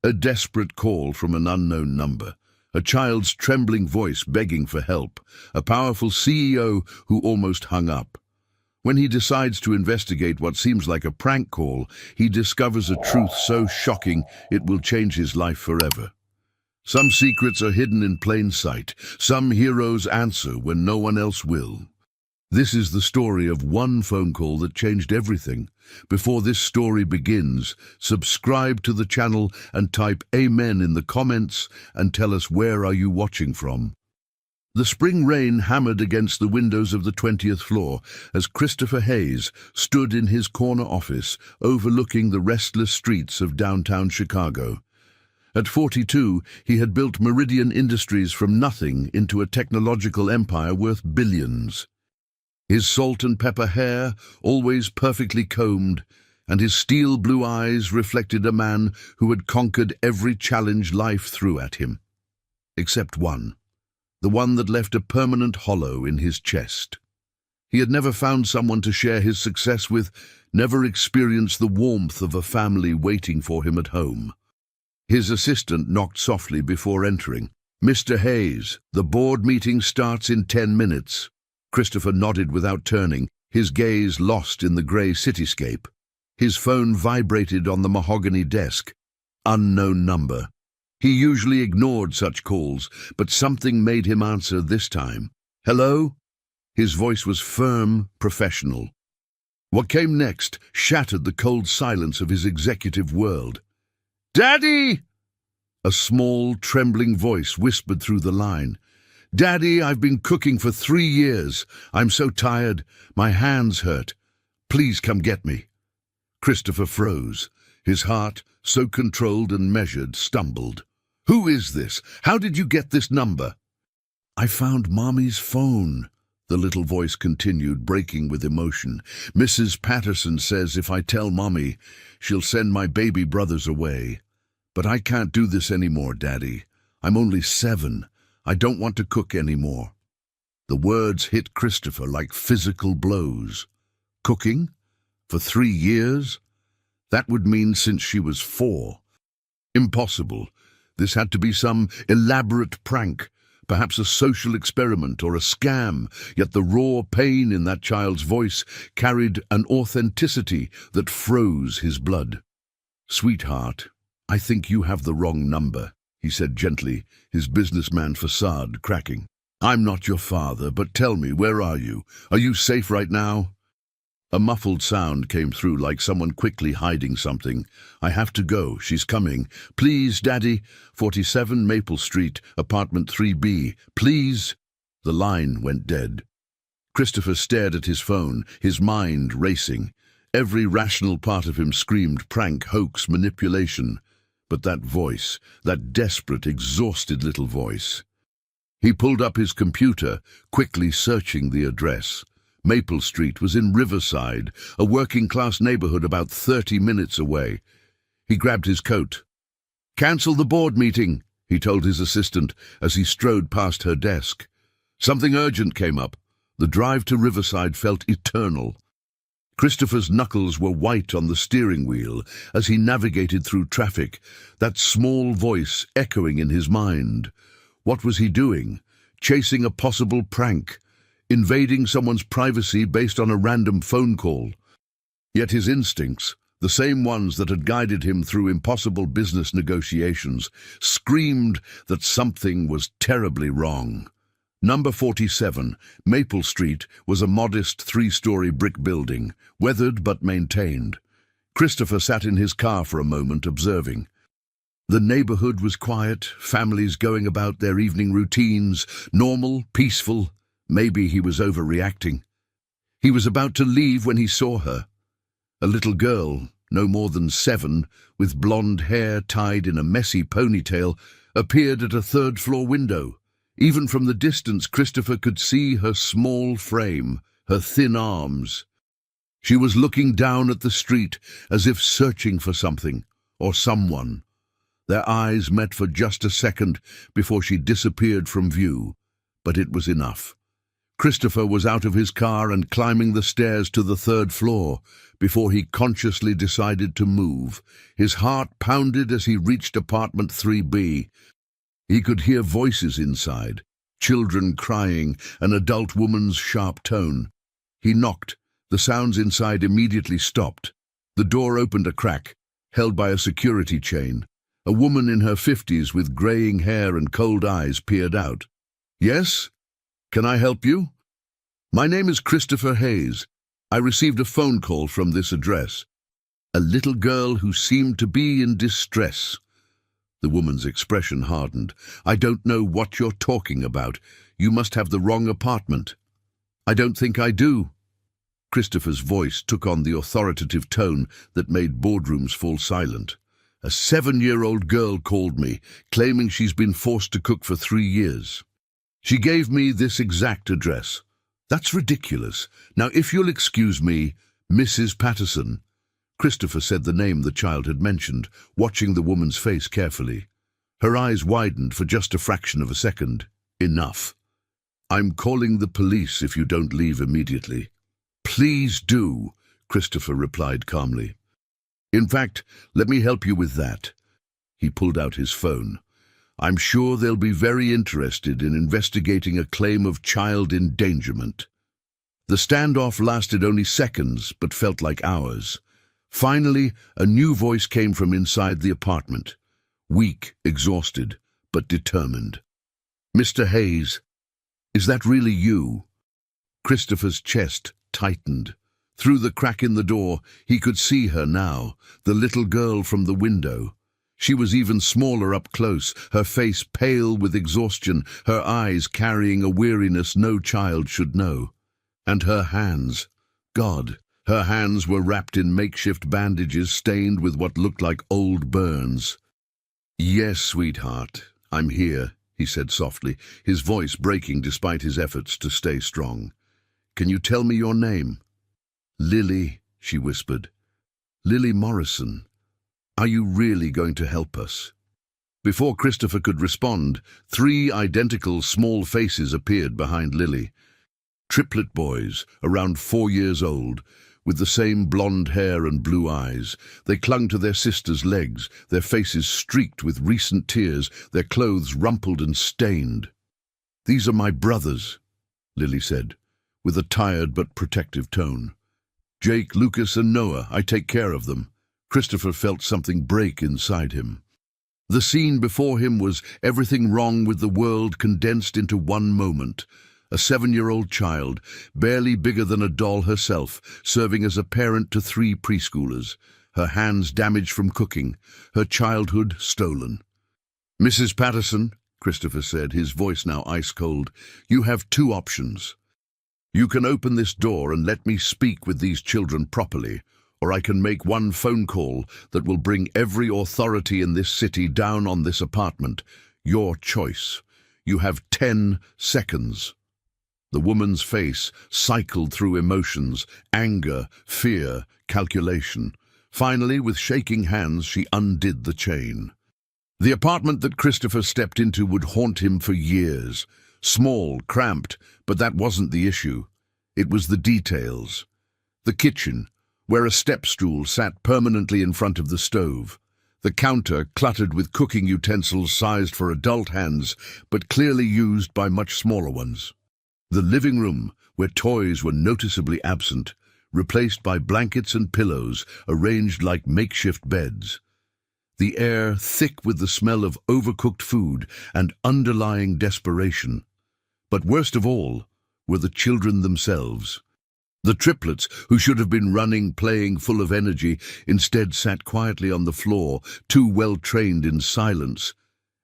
A desperate call from an unknown number. A child's trembling voice begging for help. A powerful CEO who almost hung up. When he decides to investigate what seems like a prank call, he discovers a truth so shocking it will change his life forever. Some secrets are hidden in plain sight. Some heroes answer when no one else will. This is the story of one phone call that changed everything. Before this story begins, subscribe to the channel and type Amen in the comments and tell us where are you watching from. The spring rain hammered against the windows of the 20th floor as Christopher Hayes stood in his corner office overlooking the restless streets of downtown Chicago. At 42, he had built Meridian Industries from nothing into a technological empire worth billions. His salt and pepper hair, always perfectly combed, and his steel blue eyes reflected a man who had conquered every challenge life threw at him. Except one. The one that left a permanent hollow in his chest. He had never found someone to share his success with, never experienced the warmth of a family waiting for him at home. His assistant knocked softly before entering. "Mr. Hayes, the board meeting starts in 10 minutes. Christopher nodded without turning, his gaze lost in the grey cityscape. His phone vibrated on the mahogany desk. Unknown number. He usually ignored such calls, but something made him answer this time. "Hello?" His voice was firm, professional. What came next shattered the cold silence of his executive world. "Daddy!" A small, trembling voice whispered through the line. "Daddy, I've been cooking for 3 years. I'm so tired. My hands hurt. Please come get me." Christopher froze. His heart, so controlled and measured, stumbled. "Who is this? How did you get this number?" "I found Mommy's phone," the little voice continued, breaking with emotion. "Mrs. Patterson says if I tell Mommy, she'll send my baby brothers away. But I can't do this anymore, Daddy. I'm only 7. I don't want to cook anymore." The words hit Christopher like physical blows. Cooking? For 3 years? That would mean since she was 4. Impossible. This had to be some elaborate prank, perhaps a social experiment or a scam, yet the raw pain in that child's voice carried an authenticity that froze his blood. "Sweetheart, I think you have the wrong number," he said gently, his businessman facade cracking. "I'm not your father, but tell me, where are you? Are you safe right now?" A muffled sound came through like someone quickly hiding something. "I have to go. She's coming. Please, Daddy. 47 Maple Street, apartment 3B. Please." The line went dead. Christopher stared at his phone, his mind racing. Every rational part of him screamed prank, hoax, manipulation. But that voice, that desperate, exhausted little voice. He pulled up his computer, quickly searching the address. Maple Street was in Riverside, a working-class neighborhood about 30 minutes away. He grabbed his coat. "Cancel the board meeting," he told his assistant as he strode past her desk. Something urgent came up. The drive to Riverside felt eternal. Christopher's knuckles were white on the steering wheel as he navigated through traffic, that small voice echoing in his mind. What was he doing? Chasing a possible prank? Invading someone's privacy based on a random phone call? Yet his instincts, the same ones that had guided him through impossible business negotiations, screamed that something was terribly wrong. Number 47, Maple Street, was a modest 3-story brick building, weathered but maintained. Christopher sat in his car for a moment, observing. The neighborhood was quiet, families going about their evening routines, normal, peaceful. Maybe he was overreacting. He was about to leave when he saw her. A little girl, no more than 7, with blonde hair tied in a messy ponytail, appeared at a 3rd-floor window. Even from the distance, Christopher could see her small frame, her thin arms. She was looking down at the street as if searching for something or someone. Their eyes met for just a second before she disappeared from view, but it was enough. Christopher was out of his car and climbing the stairs to the third floor before he consciously decided to move. His heart pounded as he reached apartment 3B. He could hear voices inside, children crying, an adult woman's sharp tone. He knocked. The sounds inside immediately stopped. The door opened a crack, held by a security chain. A woman in her 50s with graying hair and cold eyes peered out. "Yes? Can I help you?" "My name is Christopher Hayes. I received a phone call from this address. A little girl who seemed to be in distress." The woman's expression hardened. "I don't know what you're talking about. You must have the wrong apartment." "I don't think I do." Christopher's voice took on the authoritative tone that made boardrooms fall silent. "A 7-year-old girl called me, claiming she's been forced to cook for 3 years. She gave me this exact address." "That's ridiculous. Now, if you'll excuse me, Mrs. Patterson." Christopher said the name the child had mentioned, watching the woman's face carefully. Her eyes widened for just a fraction of a second. "Enough. I'm calling the police if you don't leave immediately." "Please do," Christopher replied calmly. "In fact, let me help you with that." He pulled out his phone. "I'm sure they'll be very interested in investigating a claim of child endangerment." The standoff lasted only seconds, but felt like hours. Finally, a new voice came from inside the apartment. Weak, exhausted, but determined. "Mr. Hayes, is that really you?" Christopher's chest tightened. Through the crack in the door, he could see her now, the little girl from the window. She was even smaller up close, her face pale with exhaustion, her eyes carrying a weariness no child should know. And her hands. God, her hands were wrapped in makeshift bandages stained with what looked like old burns. "Yes, sweetheart, I'm here," he said softly, his voice breaking despite his efforts to stay strong. "Can you tell me your name?" "Lily," she whispered. "Lily Morrison. Are you really going to help us?" Before Christopher could respond, 3 identical small faces appeared behind Lily. Triplet boys, around 4 years old, with the same blonde hair and blue eyes. They clung to their sister's legs, their faces streaked with recent tears, their clothes rumpled and stained. "These are my brothers," Lily said, with a tired but protective tone. "Jake, Lucas, and Noah, I take care of them." Christopher felt something break inside him. The scene before him was everything wrong with the world condensed into one moment. A 7-year-old child, barely bigger than a doll herself, serving as a parent to 3 preschoolers, her hands damaged from cooking, her childhood stolen. "Mrs. Patterson," Christopher said, his voice now ice-cold, "you have 2 options. You can open this door and let me speak with these children properly, or I can make one phone call that will bring every authority in this city down on this apartment. Your choice. You have 10 seconds. The woman's face cycled through emotions, anger, fear, calculation. Finally, with shaking hands, she undid the chain. The apartment that Christopher stepped into would haunt him for years. Small, cramped, but that wasn't the issue. It was the details. The kitchen, where a step stool sat permanently in front of the stove. The counter cluttered with cooking utensils sized for adult hands, but clearly used by much smaller ones. The living room, where toys were noticeably absent, replaced by blankets and pillows arranged like makeshift beds. The air thick with the smell of overcooked food and underlying desperation. But worst of all were the children themselves. The triplets, who should have been running, playing, full of energy, instead sat quietly on the floor, too well trained in silence.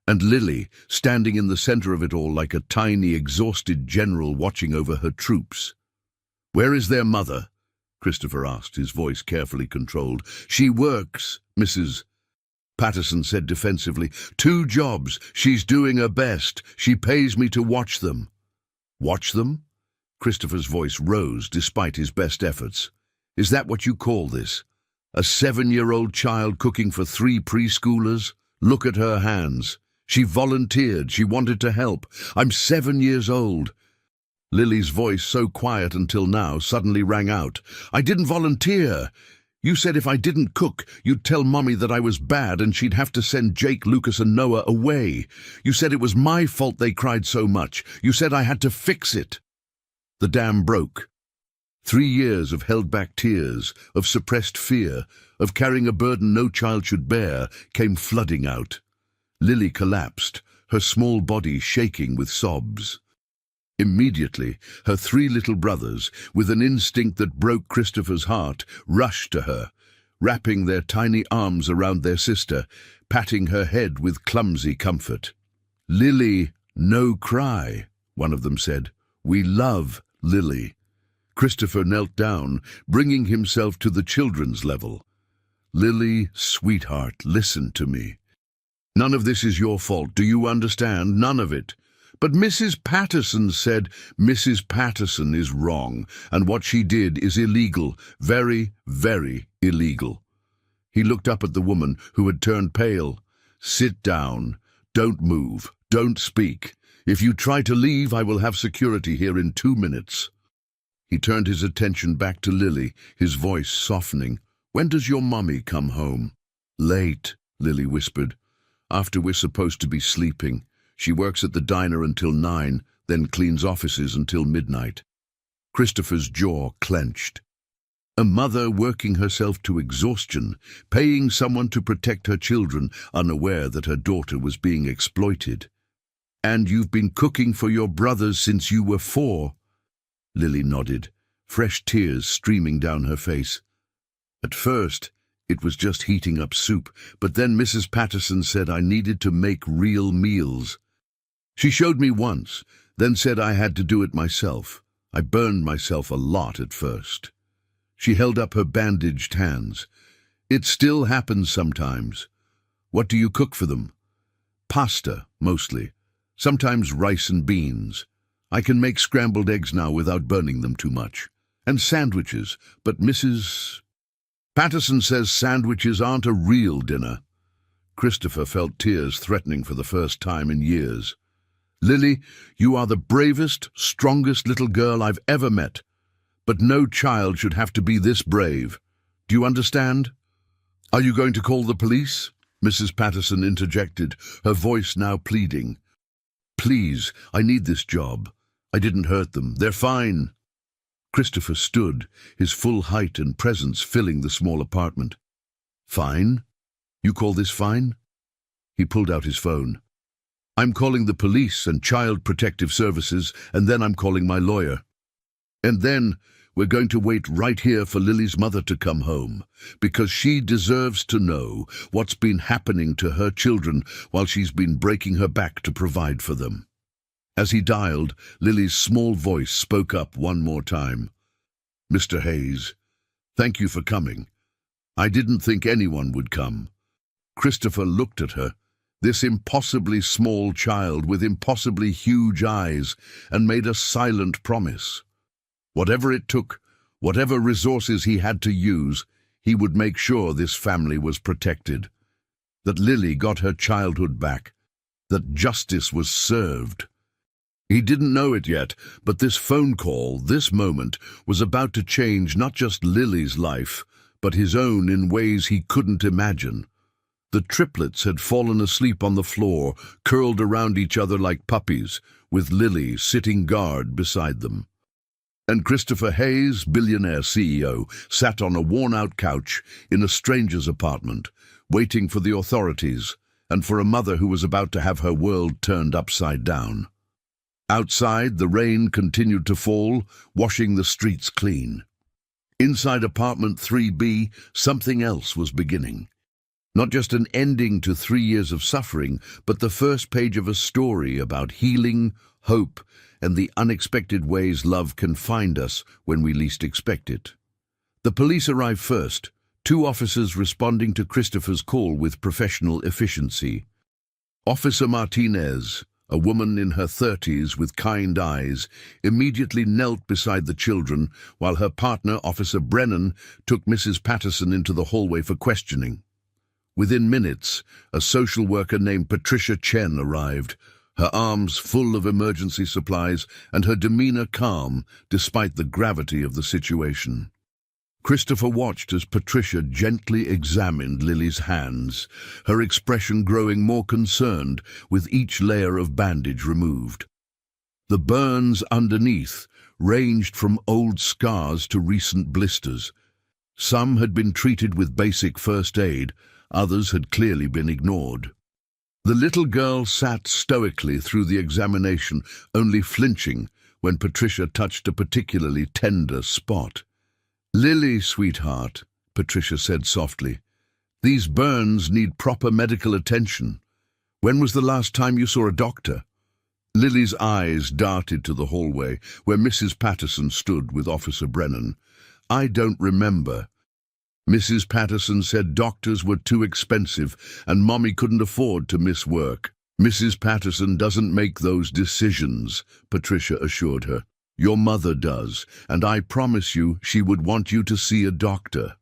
And Lily, standing in the center of it all like a tiny, exhausted general watching over her troops. "Where is their mother?" Christopher asked, his voice carefully controlled. "She works," Mrs. Patterson said defensively. "2 jobs. She's doing her best. She pays me to watch them." "Watch them?" Christopher's voice rose despite his best efforts. "Is that what you call this? A 7-year-old child cooking for 3 preschoolers? Look at her hands. She volunteered. She wanted to help. I'm 7 years old." Lily's voice, so quiet until now, suddenly rang out. "I didn't volunteer. You said if I didn't cook, you'd tell Mommy that I was bad and she'd have to send Jake, Lucas and Noah away. You said it was my fault they cried so much. You said I had to fix it." The dam broke. 3 years of held-back tears, of suppressed fear, of carrying a burden no child should bear, came flooding out. Lily collapsed, her small body shaking with sobs. Immediately, her 3 little brothers, with an instinct that broke Christopher's heart, rushed to her, wrapping their tiny arms around their sister, patting her head with clumsy comfort. "Lily, no cry," one of them said. "We love Lily." Christopher knelt down, bringing himself to the children's level. "Lily, sweetheart, listen to me. None of this is your fault, do you understand? None of it. But Mrs. Patterson said Mrs. Patterson is wrong, and what she did is illegal, very, very illegal." He looked up at the woman, who had turned pale. "Sit down. Don't move. Don't speak. If you try to leave, I will have security here in 2 minutes." He turned his attention back to Lily, his voice softening. "When does your mummy come home?" "Late," Lily whispered. "After we're supposed to be sleeping. She works at the diner until 9, then cleans offices until midnight." Christopher's jaw clenched. A mother working herself to exhaustion, paying someone to protect her children, unaware that her daughter was being exploited. "And you've been cooking for your brothers since you were 4. Lily nodded, fresh tears streaming down her face. "At first, it was just heating up soup, but then Mrs. Patterson said I needed to make real meals. She showed me once, then said I had to do it myself. I burned myself a lot at first." She held up her bandaged hands. "It still happens sometimes." "What do you cook for them?" "Pasta, mostly. Sometimes rice and beans. I can make scrambled eggs now without burning them too much. And sandwiches, but Mrs. Patterson says sandwiches aren't a real dinner." Christopher felt tears threatening for the first time in years. "Lily, you are the bravest, strongest little girl I've ever met. But no child should have to be this brave. Do you understand?" "Are you going to call the police?" Mrs. Patterson interjected, her voice now pleading. "Please, I need this job. I didn't hurt them. They're fine." Christopher stood, his full height and presence filling the small apartment. "Fine? You call this fine?" He pulled out his phone. "I'm calling the police and Child Protective Services, and then I'm calling my lawyer. And then we're going to wait right here for Lily's mother to come home, because she deserves to know what's been happening to her children while she's been breaking her back to provide for them." As he dialed, Lily's small voice spoke up one more time. "Mr. Hayes, thank you for coming. I didn't think anyone would come." Christopher looked at her, this impossibly small child with impossibly huge eyes, and made a silent promise. Whatever it took, whatever resources he had to use, he would make sure this family was protected, that Lily got her childhood back, that justice was served. He didn't know it yet, but this phone call, this moment, was about to change not just Lily's life, but his own in ways he couldn't imagine. The triplets had fallen asleep on the floor, curled around each other like puppies, with Lily sitting guard beside them. And Christopher Hayes, billionaire CEO, sat on a worn-out couch in a stranger's apartment, waiting for the authorities, and for a mother who was about to have her world turned upside down. Outside, the rain continued to fall, washing the streets clean. Inside apartment 3B, something else was beginning. Not just an ending to 3 years of suffering, but the first page of a story about healing, hope, and the unexpected ways love can find us when we least expect it. The police arrived first, 2 officers responding to Christopher's call with professional efficiency. Officer Martinez, a woman in her 30s with kind eyes, immediately knelt beside the children while her partner, Officer Brennan, took Mrs. Patterson into the hallway for questioning. Within minutes, a social worker named Patricia Chen arrived, her arms full of emergency supplies and her demeanor calm despite the gravity of the situation. Christopher watched as Patricia gently examined Lily's hands, her expression growing more concerned with each layer of bandage removed. The burns underneath ranged from old scars to recent blisters. Some had been treated with basic first aid, others had clearly been ignored. The little girl sat stoically through the examination, only flinching when Patricia touched a particularly tender spot. "Lily, sweetheart," Patricia said softly, "these burns need proper medical attention. When was the last time you saw a doctor?" Lily's eyes darted to the hallway, where Mrs. Patterson stood with Officer Brennan. "I don't remember. Mrs. Patterson said doctors were too expensive and Mommy couldn't afford to miss work." "Mrs. Patterson doesn't make those decisions," Patricia assured her. "Your mother does, and I promise you she would want you to see a doctor."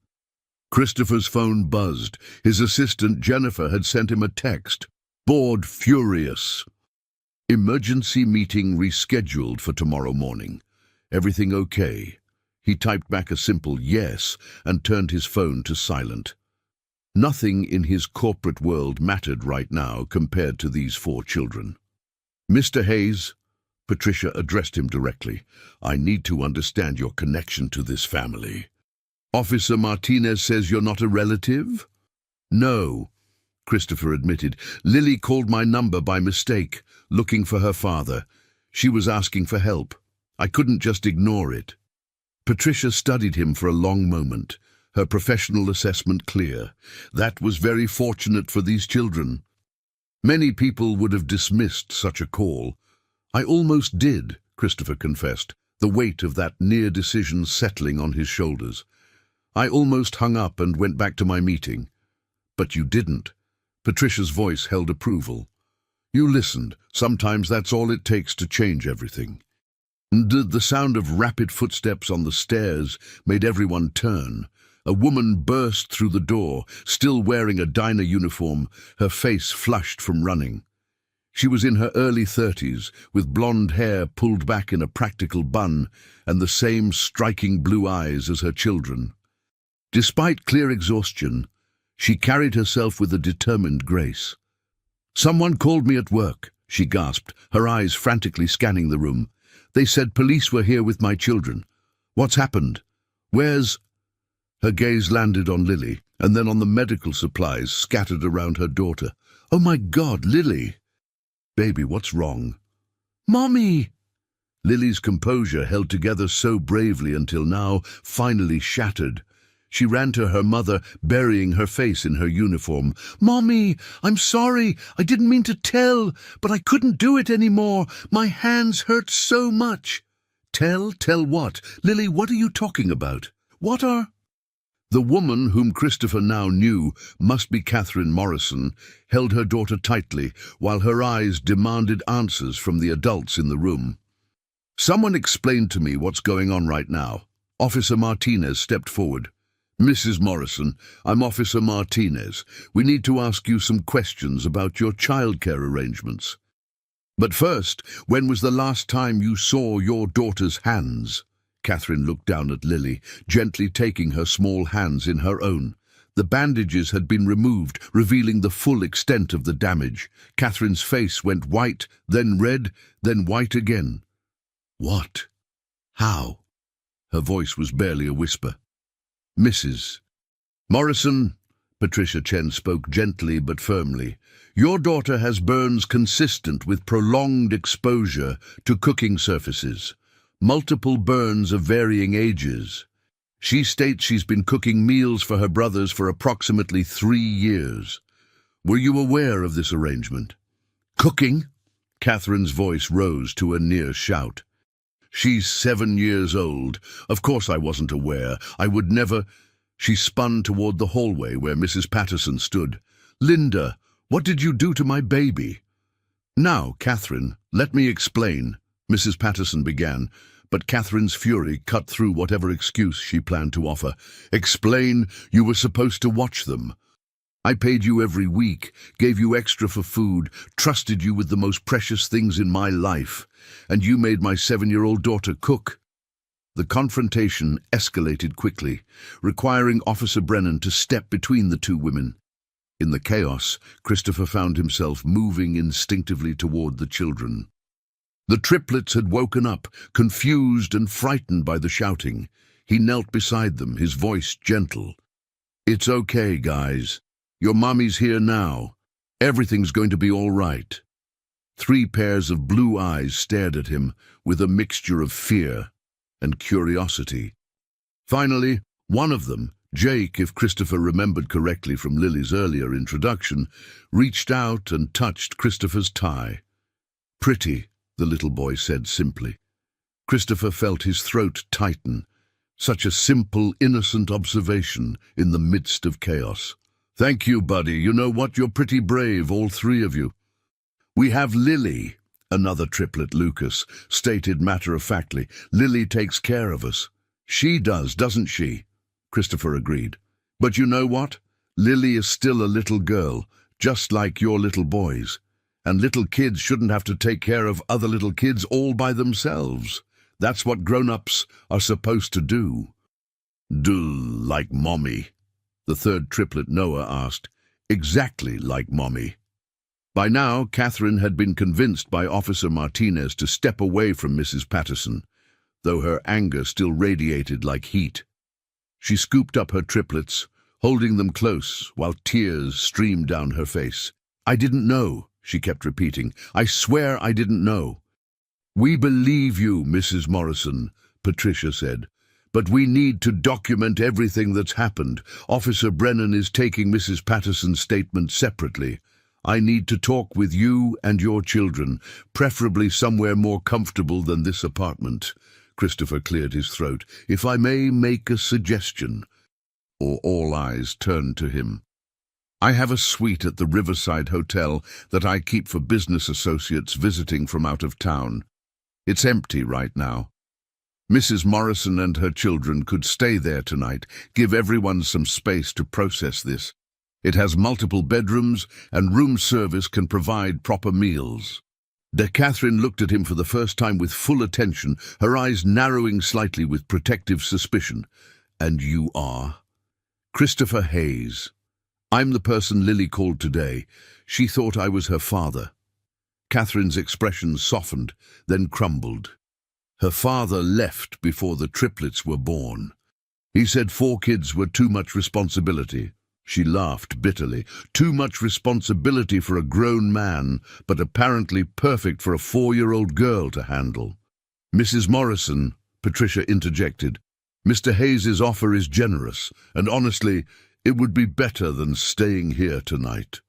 Christopher's phone buzzed. His assistant Jennifer had sent him a text. "Bored furious. Emergency meeting rescheduled for tomorrow morning. Everything okay?" He typed back a simple yes and turned his phone to silent. Nothing in his corporate world mattered right now compared to these 4 children. "Mr. Hayes," Patricia addressed him directly, "I need to understand your connection to this family. Officer Martinez says you're not a relative?" "No," Christopher admitted. "Lily called my number by mistake, looking for her father. She was asking for help. I couldn't just ignore it." Patricia studied him for a long moment, her professional assessment clear. That was very fortunate for these children. Many people would have dismissed such a call. "I almost did," Christopher confessed, the weight of that near decision settling on his shoulders. "I almost hung up and went back to my meeting." "But you didn't." Patricia's voice held approval. "You listened. Sometimes that's all it takes to change everything." The sound of rapid footsteps on the stairs made everyone turn. A woman burst through the door, still wearing a diner uniform, her face flushed from running. She was in her early 30s, with blonde hair pulled back in a practical bun and the same striking blue eyes as her children. Despite clear exhaustion, she carried herself with a determined grace. "Someone called me at work," she gasped, her eyes frantically scanning the room. "They said police were here with my children. What's happened? Where's—" Her gaze landed on Lily, and then on the medical supplies scattered around her daughter. "Oh my God, Lily!" "Baby, what's wrong?" "Mommy!" Lily's composure, held together so bravely until now, finally shattered. She ran to her mother, burying her face in her uniform. "Mommy, I'm sorry. I didn't mean to tell, but I couldn't do it anymore. My hands hurt so much." "Tell? Tell what? Lily, what are you talking about? What are—" The woman, whom Christopher now knew must be Catherine Morrison, held her daughter tightly, while her eyes demanded answers from the adults in the room. "Someone explain to me what's going on right now." Officer Martinez stepped forward. "Mrs. Morrison, I'm Officer Martinez. We need to ask you some questions about your childcare arrangements. But first, when was the last time you saw your daughter's hands?" Catherine looked down at Lily, gently taking her small hands in her own. The bandages had been removed, revealing the full extent of the damage. Catherine's face went white, then red, then white again. "What? How?" Her voice was barely a whisper. "Mrs. Morrison," Patricia Chen spoke gently but firmly, "your daughter has burns consistent with prolonged exposure to cooking surfaces. Multiple burns of varying ages. She states she's been cooking meals for her brothers for approximately 3 years. Were you aware of this arrangement?" "Cooking?" Catherine's voice rose to a near shout. "She's 7 years old. Of course I wasn't aware. I would never—" She spun toward the hallway where Mrs. Patterson stood. "Linda, what did you do to my baby?" "Now, Catherine, let me explain," Mrs. Patterson began, but Catherine's fury cut through whatever excuse she planned to offer. "Explain? You were supposed to watch them." I paid you every week, gave you extra for food, trusted you with the most precious things in my life, and you made my 7-year-old daughter cook." The confrontation escalated quickly, requiring Officer Brennan to step between the two women. In the chaos, Christopher found himself moving instinctively toward the children. The triplets had woken up, confused and frightened by the shouting. He knelt beside them, his voice gentle. "It's okay, guys. Your mommy's here now. Everything's going to be all right." 3 pairs of blue eyes stared at him with a mixture of fear and curiosity. Finally, one of them, Jake, if Christopher remembered correctly from Lily's earlier introduction, reached out and touched Christopher's tie. "Pretty," the little boy said simply. Christopher felt his throat tighten. Such a simple, innocent observation in the midst of chaos. "Thank you, buddy. You know what? You're pretty brave, all 3 of you." "We have Lily," another triplet, Lucas, stated matter-of-factly. "Lily takes care of us." "She does, doesn't she?" Christopher agreed. "But you know what? Lily is still a little girl, just like your little boys. And little kids shouldn't have to take care of other little kids all by themselves. That's what grown-ups are supposed to do." "Do like Mommy?" the third triplet, Noah, asked. "Exactly like Mommy." By now, Catherine had been convinced by Officer Martinez to step away from Mrs. Patterson, though her anger still radiated like heat. She scooped up her triplets, holding them close while tears streamed down her face. "I didn't know," she kept repeating. "I swear I didn't know." "We believe you, Mrs. Morrison," Patricia said. "But we need to document everything that's happened. Officer Brennan is taking Mrs. Patterson's statement separately. I need to talk with you and your children, preferably somewhere more comfortable than this apartment." Christopher cleared his throat. "If I may make a suggestion." Or all eyes turned to him. "I have a suite at the Riverside Hotel that I keep for business associates visiting from out of town. It's empty right now. Mrs. Morrison and her children could stay there tonight, give everyone some space to process this. It has multiple bedrooms, and room service can provide proper meals." Catherine looked at him for the first time with full attention, her eyes narrowing slightly with protective suspicion. "And you are?" "Christopher Hayes. I'm the person Lily called today. She thought I was her father." Catherine's expression softened, then crumbled. Her father left before the triplets were born. He said 4 kids were too much responsibility. She laughed bitterly. Too much responsibility for a grown man, but apparently perfect for a 4-year-old girl to handle. "Mrs. Morrison," Patricia interjected, "Mr. Hayes's offer is generous, and honestly, it would be better than staying here tonight.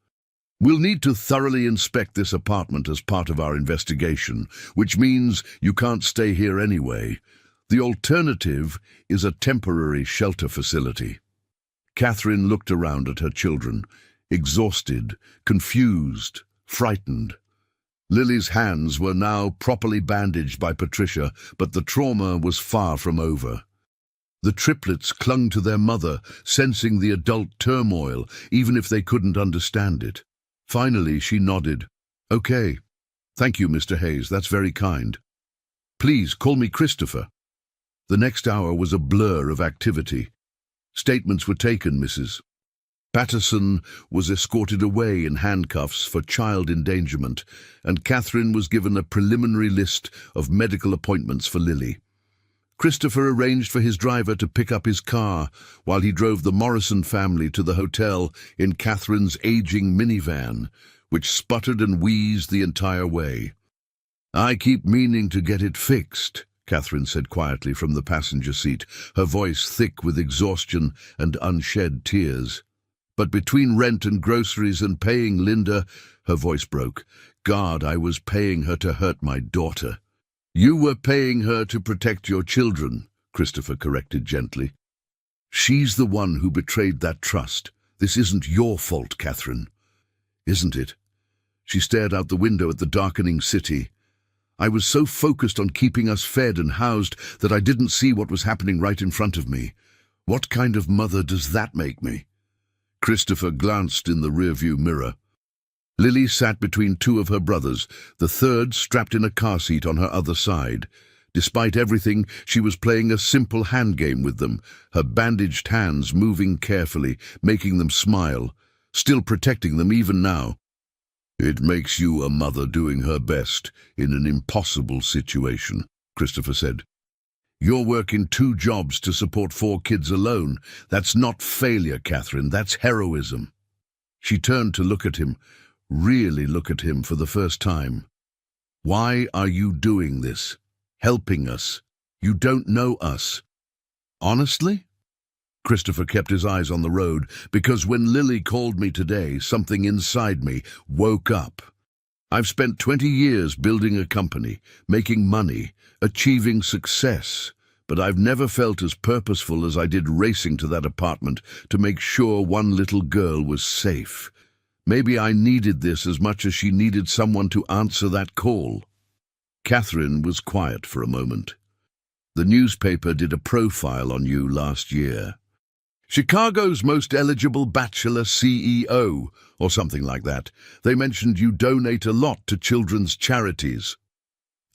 We'll need to thoroughly inspect this apartment as part of our investigation, which means you can't stay here anyway. The alternative is a temporary shelter facility." Catherine looked around at her children, exhausted, confused, frightened. Lily's hands were now properly bandaged by Patricia, but the trauma was far from over. The triplets clung to their mother, sensing the adult turmoil, even if they couldn't understand it. Finally, she nodded. "Okay. Thank you, Mr. Hayes. That's very kind. Please call me Christopher." The next hour was a blur of activity. Statements were taken, Mrs. Patterson was escorted away in handcuffs for child endangerment, and Catherine was given a preliminary list of medical appointments for Lily. Christopher arranged for his driver to pick up his car while he drove the Morrison family to the hotel in Catherine's aging minivan, which sputtered and wheezed the entire way. "I keep meaning to get it fixed," Catherine said quietly from the passenger seat, her voice thick with exhaustion and unshed tears. "But between rent and groceries and paying Linda," her voice broke. "God, I was paying her to hurt my daughter." "You were paying her to protect your children," Christopher corrected gently. "She's the one who betrayed that trust. This isn't your fault, Catherine." "Isn't it?" She stared out the window at the darkening city. "I was so focused on keeping us fed and housed that I didn't see what was happening right in front of me. What kind of mother does that make me?" Christopher glanced in the rearview mirror. Lily sat between two of her brothers, the third strapped in a car seat on her other side. Despite everything, she was playing a simple hand game with them, her bandaged hands moving carefully, making them smile, still protecting them even now. "It makes you a mother doing her best in an impossible situation," Christopher said. "You're working 2 jobs to support 4 kids alone. That's not failure, Catherine, that's heroism." She turned to look at him, really look at him for the first time. "Why are you doing this? Helping us? You don't know us." "Honestly?" Christopher kept his eyes on the road, "because when Lily called me today, something inside me woke up. I've spent 20 years building a company, making money, achieving success, but I've never felt as purposeful as I did racing to that apartment to make sure one little girl was safe. Maybe I needed this as much as she needed someone to answer that call." Catherine was quiet for a moment. "The newspaper did a profile on you last year. Chicago's most eligible bachelor CEO, or something like that. They mentioned you donate a lot to children's charities."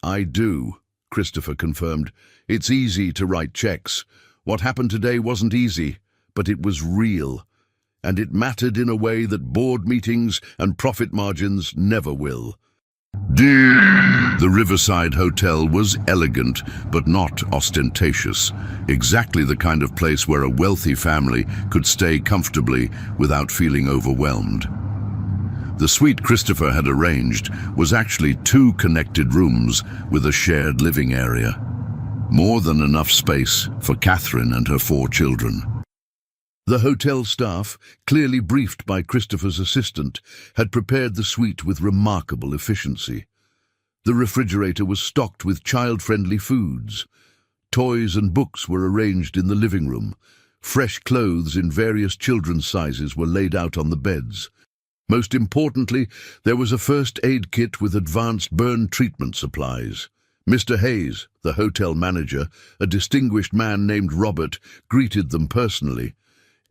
"I do," Christopher confirmed. "It's easy to write checks. What happened today wasn't easy, but it was real. And it mattered in a way that board meetings and profit margins never will." The Riverside Hotel was elegant, but not ostentatious. Exactly the kind of place where a wealthy family could stay comfortably without feeling overwhelmed. The suite Christopher had arranged was actually 2 connected rooms with a shared living area. More than enough space for Catherine and her 4 children. The hotel staff, clearly briefed by Christopher's assistant, had prepared the suite with remarkable efficiency. The refrigerator was stocked with child-friendly foods. Toys and books were arranged in the living room. Fresh clothes in various children's sizes were laid out on the beds. Most importantly, there was a first aid kit with advanced burn treatment supplies. Mr. Hayes, the hotel manager, a distinguished man named Robert, greeted them personally.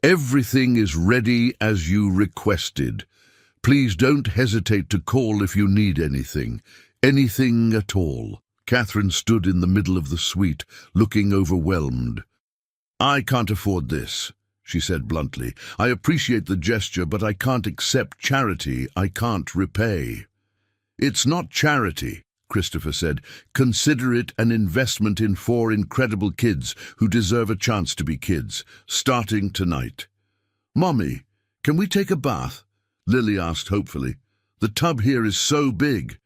"Everything is ready as you requested. Please don't hesitate to call if you need anything. Anything at all." Catherine stood in the middle of the suite, looking overwhelmed. "I can't afford this," she said bluntly. "I appreciate the gesture, but I can't accept charity I can't repay." "It's not charity," Christopher said. "Consider it an investment in 4 incredible kids who deserve a chance to be kids, starting tonight." "Mommy, can we take a bath?" Lily asked hopefully. "The tub here is so big."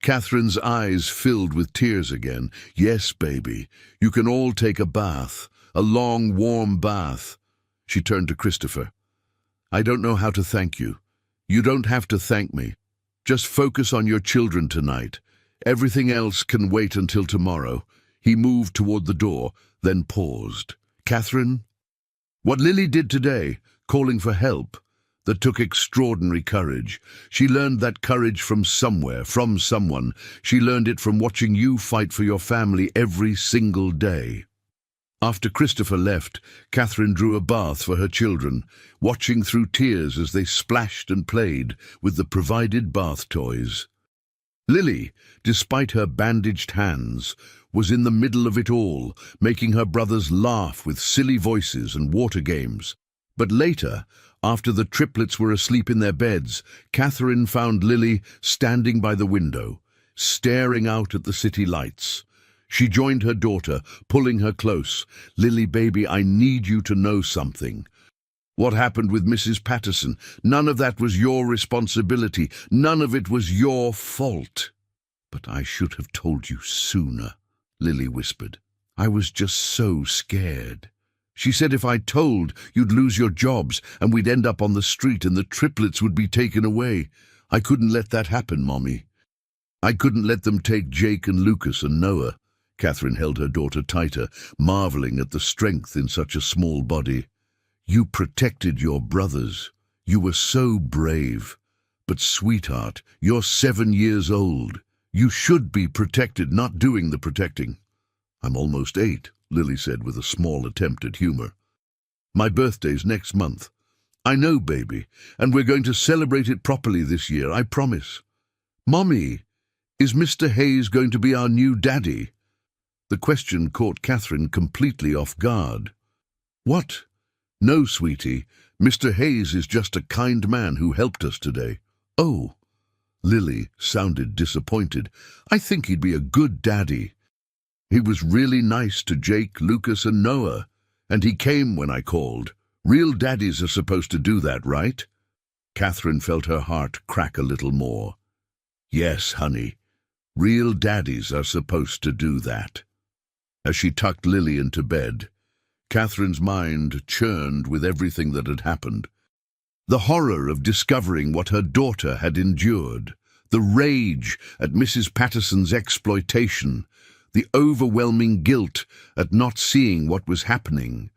Catherine's eyes filled with tears again. "Yes, baby, you can all take a bath, a long, warm bath." She turned to Christopher. "I don't know how to thank you. You don't have to thank me. Just focus on your children tonight. Everything else can wait until tomorrow." He moved toward the door, then paused. "Catherine, what Lily did today, calling for help, that took extraordinary courage. She learned that courage from somewhere, from someone. She learned it from watching you fight for your family every single day." After Christopher left, Catherine drew a bath for her children, watching through tears as they splashed and played with the provided bath toys. Lily, despite her bandaged hands, was in the middle of it all, making her brothers laugh with silly voices and water games. But later, after the triplets were asleep in their beds, Catherine found Lily standing by the window, staring out at the city lights. She joined her daughter, pulling her close. "Lily, baby, I need you to know something. What happened with Mrs. Patterson? None of that was your responsibility. None of it was your fault." "But I should have told you sooner," Lily whispered. "I was just so scared. She said if I told, you'd lose your jobs and we'd end up on the street and the triplets would be taken away. I couldn't let that happen, Mommy. I couldn't let them take Jake and Lucas and Noah." Catherine held her daughter tighter, marveling at the strength in such a small body. "You protected your brothers. You were so brave. But, sweetheart, you're 7 years old. You should be protected, not doing the protecting." "I'm almost 8, Lily said with a small attempt at humor. "My birthday's next month. I know, baby, and we're going to celebrate it properly this year, I promise. Mommy, is Mr. Hayes going to be our new daddy? The question caught Catherine completely off guard. What? No, sweetie. Mr. Hayes is just a kind man who helped us today. Oh. Lily sounded disappointed. I think he'd be a good daddy. He was really nice to Jake, Lucas, and Noah, and he came when I called. Real daddies are supposed to do that, right? Catherine felt her heart crack a little more. Yes, honey. Real daddies are supposed to do that. As she tucked Lily into bed, Catherine's mind churned with everything that had happened. The horror of discovering what her daughter had endured, the rage at Mrs. Patterson's exploitation, the overwhelming guilt at not seeing what was happening,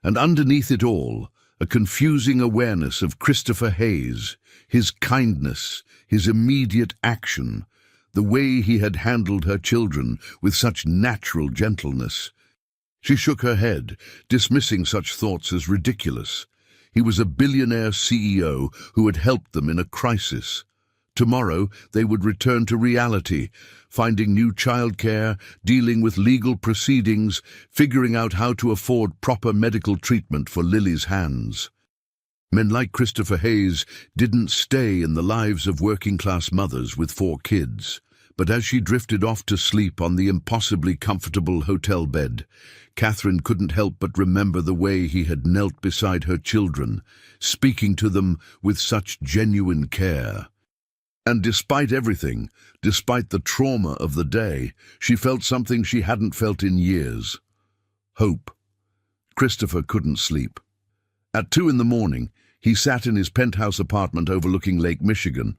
and underneath it all, a confusing awareness of Christopher Hayes, his kindness, his immediate action, the way he had handled her children with such natural gentleness. She shook her head, dismissing such thoughts as ridiculous. He was a billionaire CEO who had helped them in a crisis. Tomorrow they would return to reality, finding new childcare, dealing with legal proceedings, figuring out how to afford proper medical treatment for Lily's hands. Men like Christopher Hayes didn't stay in the lives of working-class mothers with 4 kids. But as she drifted off to sleep on the impossibly comfortable hotel bed, Catherine couldn't help but remember the way he had knelt beside her children, speaking to them with such genuine care. And despite everything, despite the trauma of the day, she felt something she hadn't felt in years. Hope. Christopher couldn't sleep. At 2 a.m, he sat in his penthouse apartment overlooking Lake Michigan,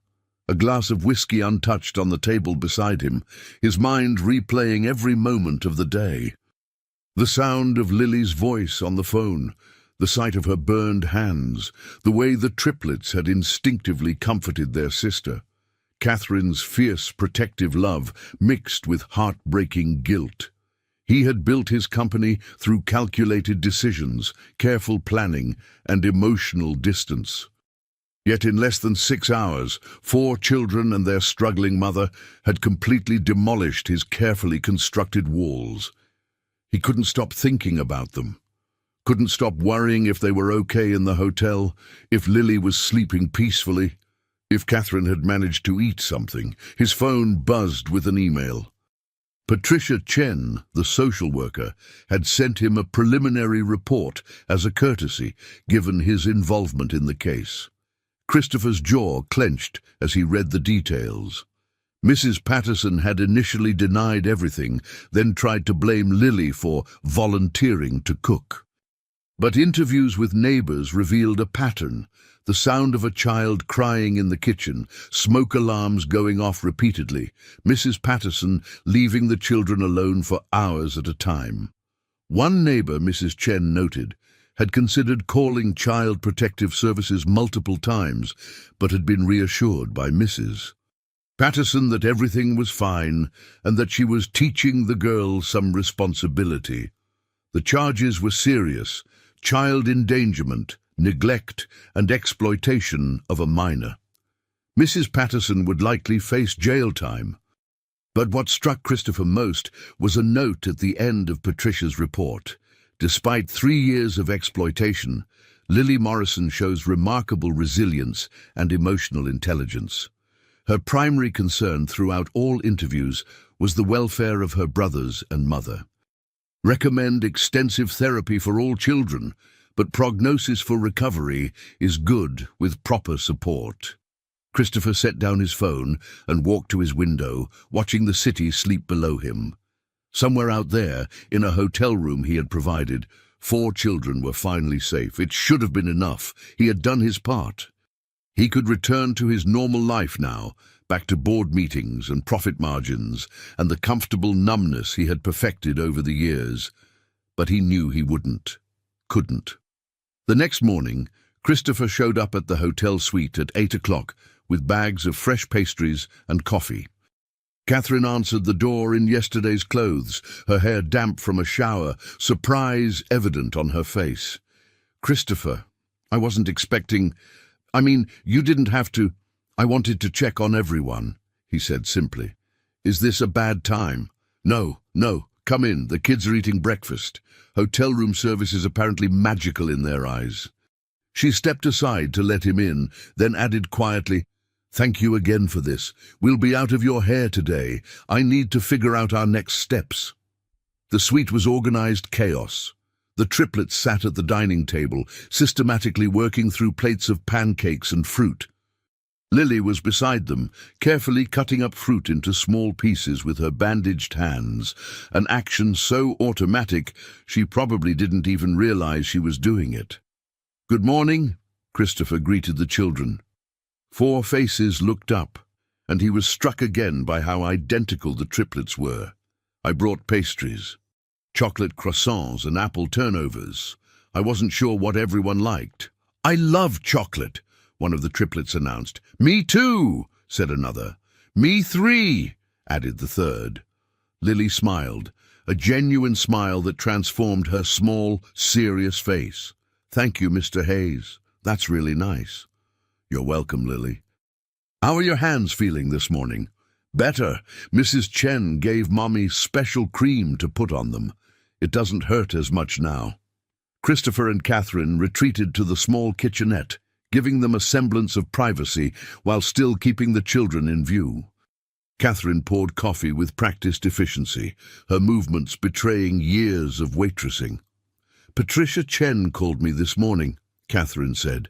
a glass of whiskey untouched on the table beside him, his mind replaying every moment of the day. The sound of Lily's voice on the phone, the sight of her burned hands, the way the triplets had instinctively comforted their sister. Catherine's fierce, protective love mixed with heartbreaking guilt. He had built his company through calculated decisions, careful planning, and emotional distance. Yet in less than 6 hours, 4 children and their struggling mother had completely demolished his carefully constructed walls. He couldn't stop thinking about them. Couldn't stop worrying if they were okay in the hotel, if Lily was sleeping peacefully, if Catherine had managed to eat something. His phone buzzed with an email. Patricia Chen, the social worker, had sent him a preliminary report as a courtesy, given his involvement in the case. Christopher's jaw clenched as he read the details. Mrs. Patterson had initially denied everything, then tried to blame Lily for volunteering to cook. But interviews with neighbors revealed a pattern: the sound of a child crying in the kitchen, smoke alarms going off repeatedly, Mrs. Patterson leaving the children alone for hours at a time. One neighbor, Mrs. Chen noted, had considered calling Child Protective Services multiple times, but had been reassured by Mrs. Patterson that everything was fine and that she was teaching the girl some responsibility. The charges were serious: child endangerment, neglect, and exploitation of a minor. Mrs. Patterson would likely face jail time. But what struck Christopher most was a note at the end of Patricia's report. Despite 3 years of exploitation, Lily Morrison shows remarkable resilience and emotional intelligence. Her primary concern throughout all interviews was the welfare of her brothers and mother. Recommend extensive therapy for all children, but prognosis for recovery is good with proper support. Christopher set down his phone and walked to his window, watching the city sleep below him. Somewhere out there, in a hotel room he had provided, 4 children were finally safe. It should have been enough. He had done his part. He could return to his normal life now, back to board meetings and profit margins and the comfortable numbness he had perfected over the years. But he knew he couldn't. The next morning, Christopher showed up at the hotel suite at 8 o'clock with bags of fresh pastries and coffee. Catherine answered the door in yesterday's clothes, her hair damp from a shower, surprise evident on her face. "Christopher," I wasn't expecting... I mean, you didn't have to... I wanted to check on everyone, he said simply. Is this a bad time? No, no, come in. The kids are eating breakfast. Hotel room service is apparently magical in their eyes. She stepped aside to let him in, then added quietly, Thank you again for this. We'll be out of your hair today. I need to figure out our next steps. The suite was organized chaos. The triplets sat at the dining table, systematically working through plates of pancakes and fruit. Lily was beside them, carefully cutting up fruit into small pieces with her bandaged hands, an action so automatic she probably didn't even realize she was doing it. Good morning, Christopher greeted the children. 4 faces looked up, and he was struck again by how identical the triplets were. I brought pastries, chocolate croissants and apple turnovers. I wasn't sure what everyone liked. I love chocolate, one of the triplets announced. Me too, said another. Me 3, added the third. Lily smiled, a genuine smile that transformed her small, serious face. Thank you, Mr. Hayes. That's really nice. You're welcome, Lily. How are your hands feeling this morning? Better. Mrs. Chen gave Mommy special cream to put on them. It doesn't hurt as much now. Christopher and Catherine retreated to the small kitchenette, giving them a semblance of privacy while still keeping the children in view. Catherine poured coffee with practiced efficiency, her movements betraying years of waitressing. Patricia Chen called me this morning, Catherine said.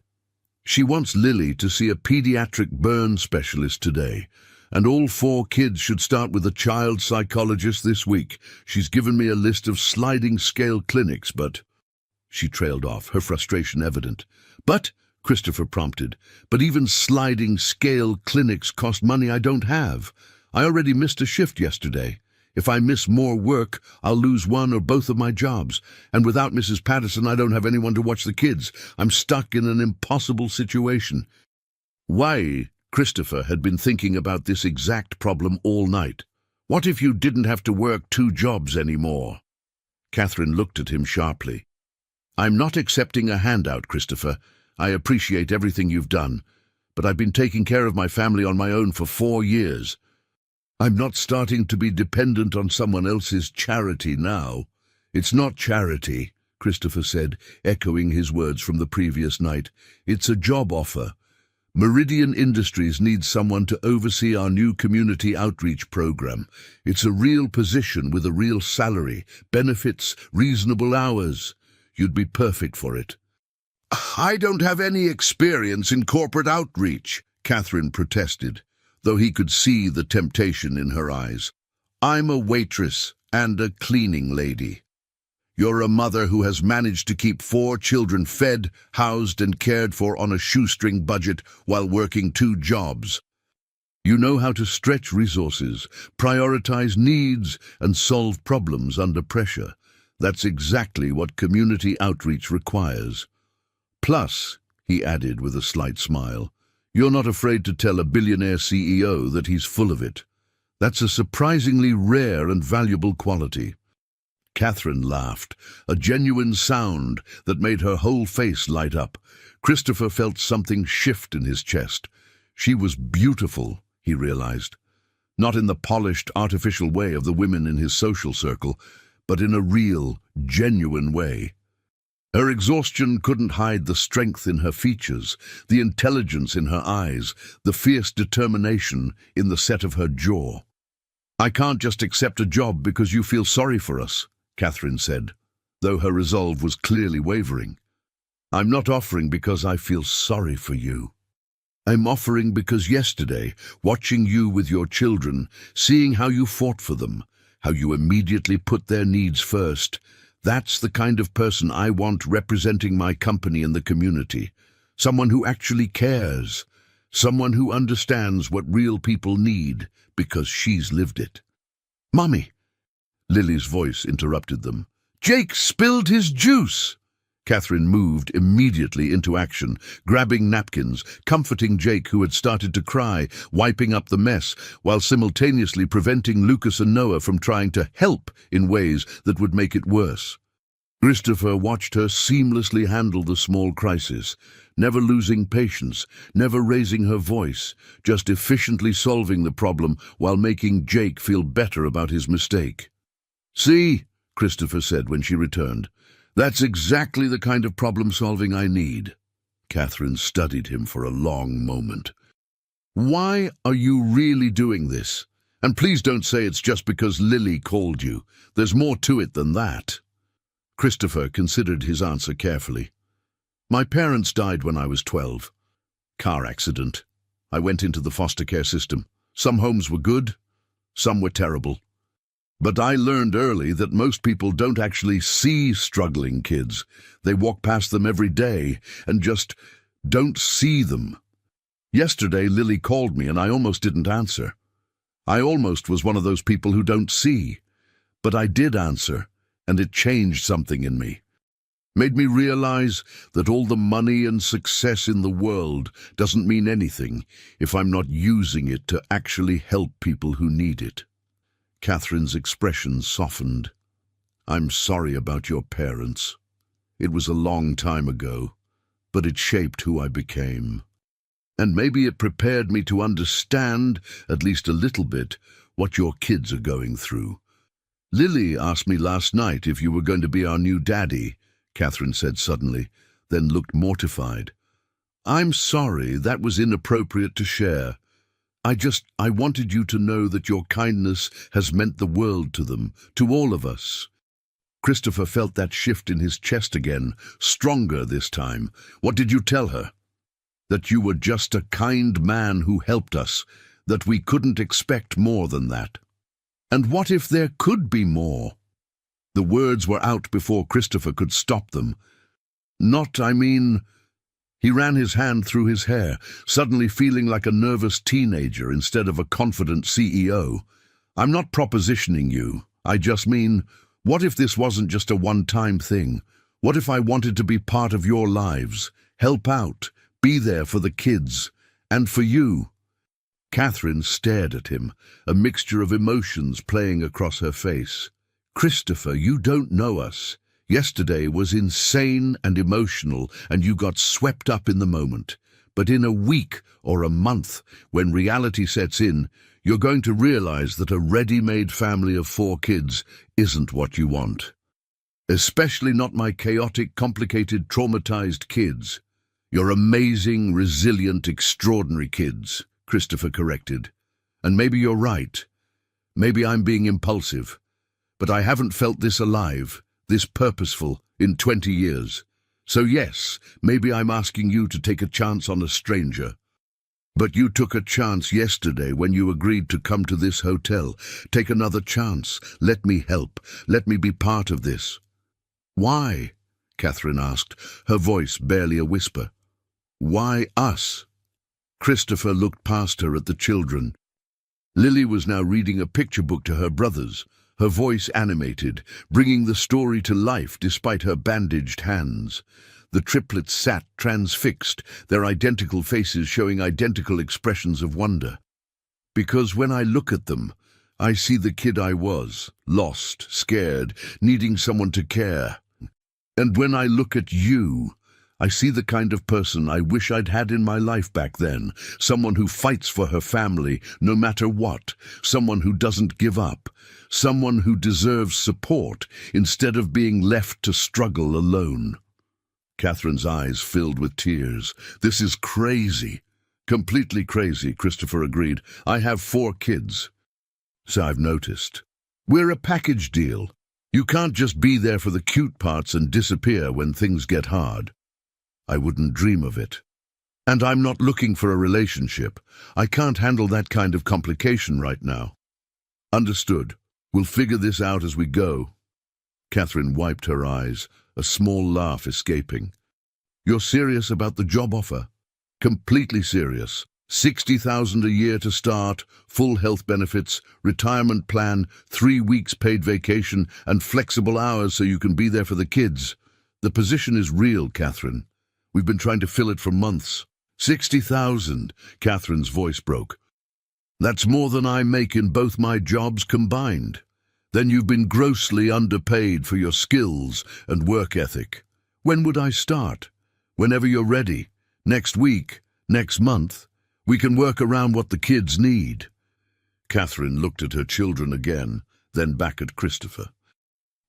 She wants Lily to see a pediatric burn specialist today, and all 4 kids should start with a child psychologist this week. She's given me a list of sliding scale clinics, but... She trailed off, her frustration evident. But, Christopher prompted, but even sliding scale clinics cost money I don't have. I already missed a shift yesterday. If I miss more work, I'll lose one or both of my jobs. And without Mrs. Patterson, I don't have anyone to watch the kids. I'm stuck in an impossible situation. Why, Christopher had been thinking about this exact problem all night. What if you didn't have to work 2 jobs anymore? Catherine looked at him sharply. I'm not accepting a handout, Christopher. I appreciate everything you've done, but I've been taking care of my family on my own for 4 years. I'm not starting to be dependent on someone else's charity now. It's not charity, Christopher said, echoing his words from the previous night. It's a job offer. Meridian Industries needs someone to oversee our new community outreach program. It's a real position with a real salary, benefits, reasonable hours. You'd be perfect for it. I don't have any experience in corporate outreach, Catherine protested, though he could see the temptation in her eyes. I'm a waitress and a cleaning lady. You're a mother who has managed to keep 4 children fed, housed, and cared for on a shoestring budget while working 2 jobs. You know how to stretch resources, prioritize needs, and solve problems under pressure. That's exactly what community outreach requires. Plus, he added with a slight smile, you're not afraid to tell a billionaire CEO that he's full of it. That's a surprisingly rare and valuable quality. Catherine laughed, a genuine sound that made her whole face light up. Christopher felt something shift in his chest. She was beautiful, he realized. Not in the polished, artificial way of the women in his social circle, but in a real, genuine way. Her exhaustion couldn't hide the strength in her features, the intelligence in her eyes, the fierce determination in the set of her jaw. I can't just accept a job because you feel sorry for us, Catherine said, though her resolve was clearly wavering. I'm not offering because I feel sorry for you. I'm offering because yesterday, watching you with your children, seeing how you fought for them, how you immediately put their needs first, that's the kind of person I want representing my company in the community. Someone who actually cares. Someone who understands what real people need because she's lived it. Mommy! Lily's voice interrupted them. Jake spilled his juice! Catherine moved immediately into action, grabbing napkins, comforting Jake, who had started to cry, wiping up the mess, while simultaneously preventing Lucas and Noah from trying to help in ways that would make it worse. Christopher watched her seamlessly handle the small crisis, never losing patience, never raising her voice, just efficiently solving the problem while making Jake feel better about his mistake. "See," Christopher said when she returned, "that's exactly the kind of problem-solving I need." Catherine studied him for a long moment. "Why are you really doing this? And please don't say it's just because Lily called you. There's more to it than that." Christopher considered his answer carefully. "My parents died when I was 12. Car accident. I went into the foster care system. Some homes were good, some were terrible. But I learned early that most people don't actually see struggling kids. They walk past them every day and just don't see them. Yesterday, Lily called me and I almost didn't answer. I almost was one of those people who don't see. But I did answer, and it changed something in me. Made me realize that all the money and success in the world doesn't mean anything if I'm not using it to actually help people who need it." Catherine's expression softened. "I'm sorry about your parents. It was a long time ago, but it shaped who I became. And maybe it prepared me to understand, at least a little bit, what your kids are going through. Lily asked me last night if you were going to be our new daddy," Catherine said suddenly, then looked mortified. "I'm sorry, that was inappropriate to share. I wanted you to know that your kindness has meant the world to them, to all of us." Christopher felt that shift in his chest again, stronger this time. "What did you tell her?" "That you were just a kind man who helped us, that we couldn't expect more than that." "And what if there could be more?" The words were out before Christopher could stop them. He ran his hand through his hair, suddenly feeling like a nervous teenager instead of a confident CEO. "I'm not propositioning you. I just mean, what if this wasn't just a one-time thing? What if I wanted to be part of your lives, help out, be there for the kids, and for you?" Catherine stared at him, a mixture of emotions playing across her face. "Christopher, you don't know us. Yesterday was insane and emotional, and you got swept up in the moment. But in a week or a month, when reality sets in, you're going to realize that a ready-made family of 4 kids isn't what you want. Especially not my chaotic, complicated, traumatized kids. You're amazing, resilient, extraordinary kids," Christopher corrected. "And maybe you're right. Maybe I'm being impulsive. But I haven't felt this alive, this purposeful, in 20 years. So yes, maybe I'm asking you to take a chance on a stranger. But you took a chance yesterday when you agreed to come to this hotel. Take another chance. Let me help. Let me be part of this." "Why?" Catherine asked, her voice barely a whisper. "Why us?" Christopher looked past her at the children. Lily was now reading a picture book to her brothers, her voice animated, bringing the story to life despite her bandaged hands. The triplets sat transfixed, their identical faces showing identical expressions of wonder. "Because when I look at them, I see the kid I was, lost, scared, needing someone to care. And when I look at you, I see the kind of person I wish I'd had in my life back then, someone who fights for her family no matter what, someone who doesn't give up, someone who deserves support instead of being left to struggle alone." Catherine's eyes filled with tears. "This is crazy. Completely crazy," Christopher agreed. "I have 4 kids. So I've noticed. We're a package deal. You can't just be there for the cute parts and disappear when things get hard. I wouldn't dream of it. And I'm not looking for a relationship. I can't handle that kind of complication right now." "Understood. We'll figure this out as we go." Catherine wiped her eyes, a small laugh escaping. "You're serious about the job offer?" "Completely serious. 60,000 a year to start, full health benefits, retirement plan, 3 weeks paid vacation, and flexible hours so you can be there for the kids. The position is real, Catherine. We've been trying to fill it for months." 60,000, Catherine's voice broke. "That's more than I make in both my jobs combined. Then you've been grossly underpaid for your skills and work ethic. When would I start? Whenever you're ready. Next week? Next month? We can work around what the kids need." Catherine looked at her children again, then back at Christopher.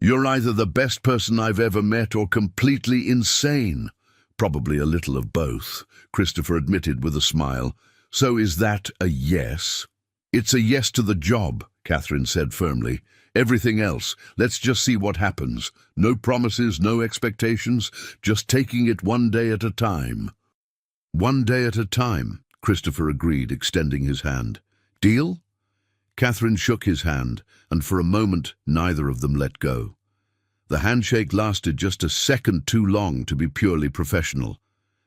"You're either the best person I've ever met or completely insane." "Probably a little of both," Christopher admitted with a smile. "So is that a yes?" "It's a yes to the job," Catherine said firmly. "Everything else, let's just see what happens. No promises, no expectations, just taking it one day at a time." "One day at a time," Christopher agreed, extending his hand. "Deal?" Catherine shook his hand, and for a moment neither of them let go. The handshake lasted just a second too long to be purely professional,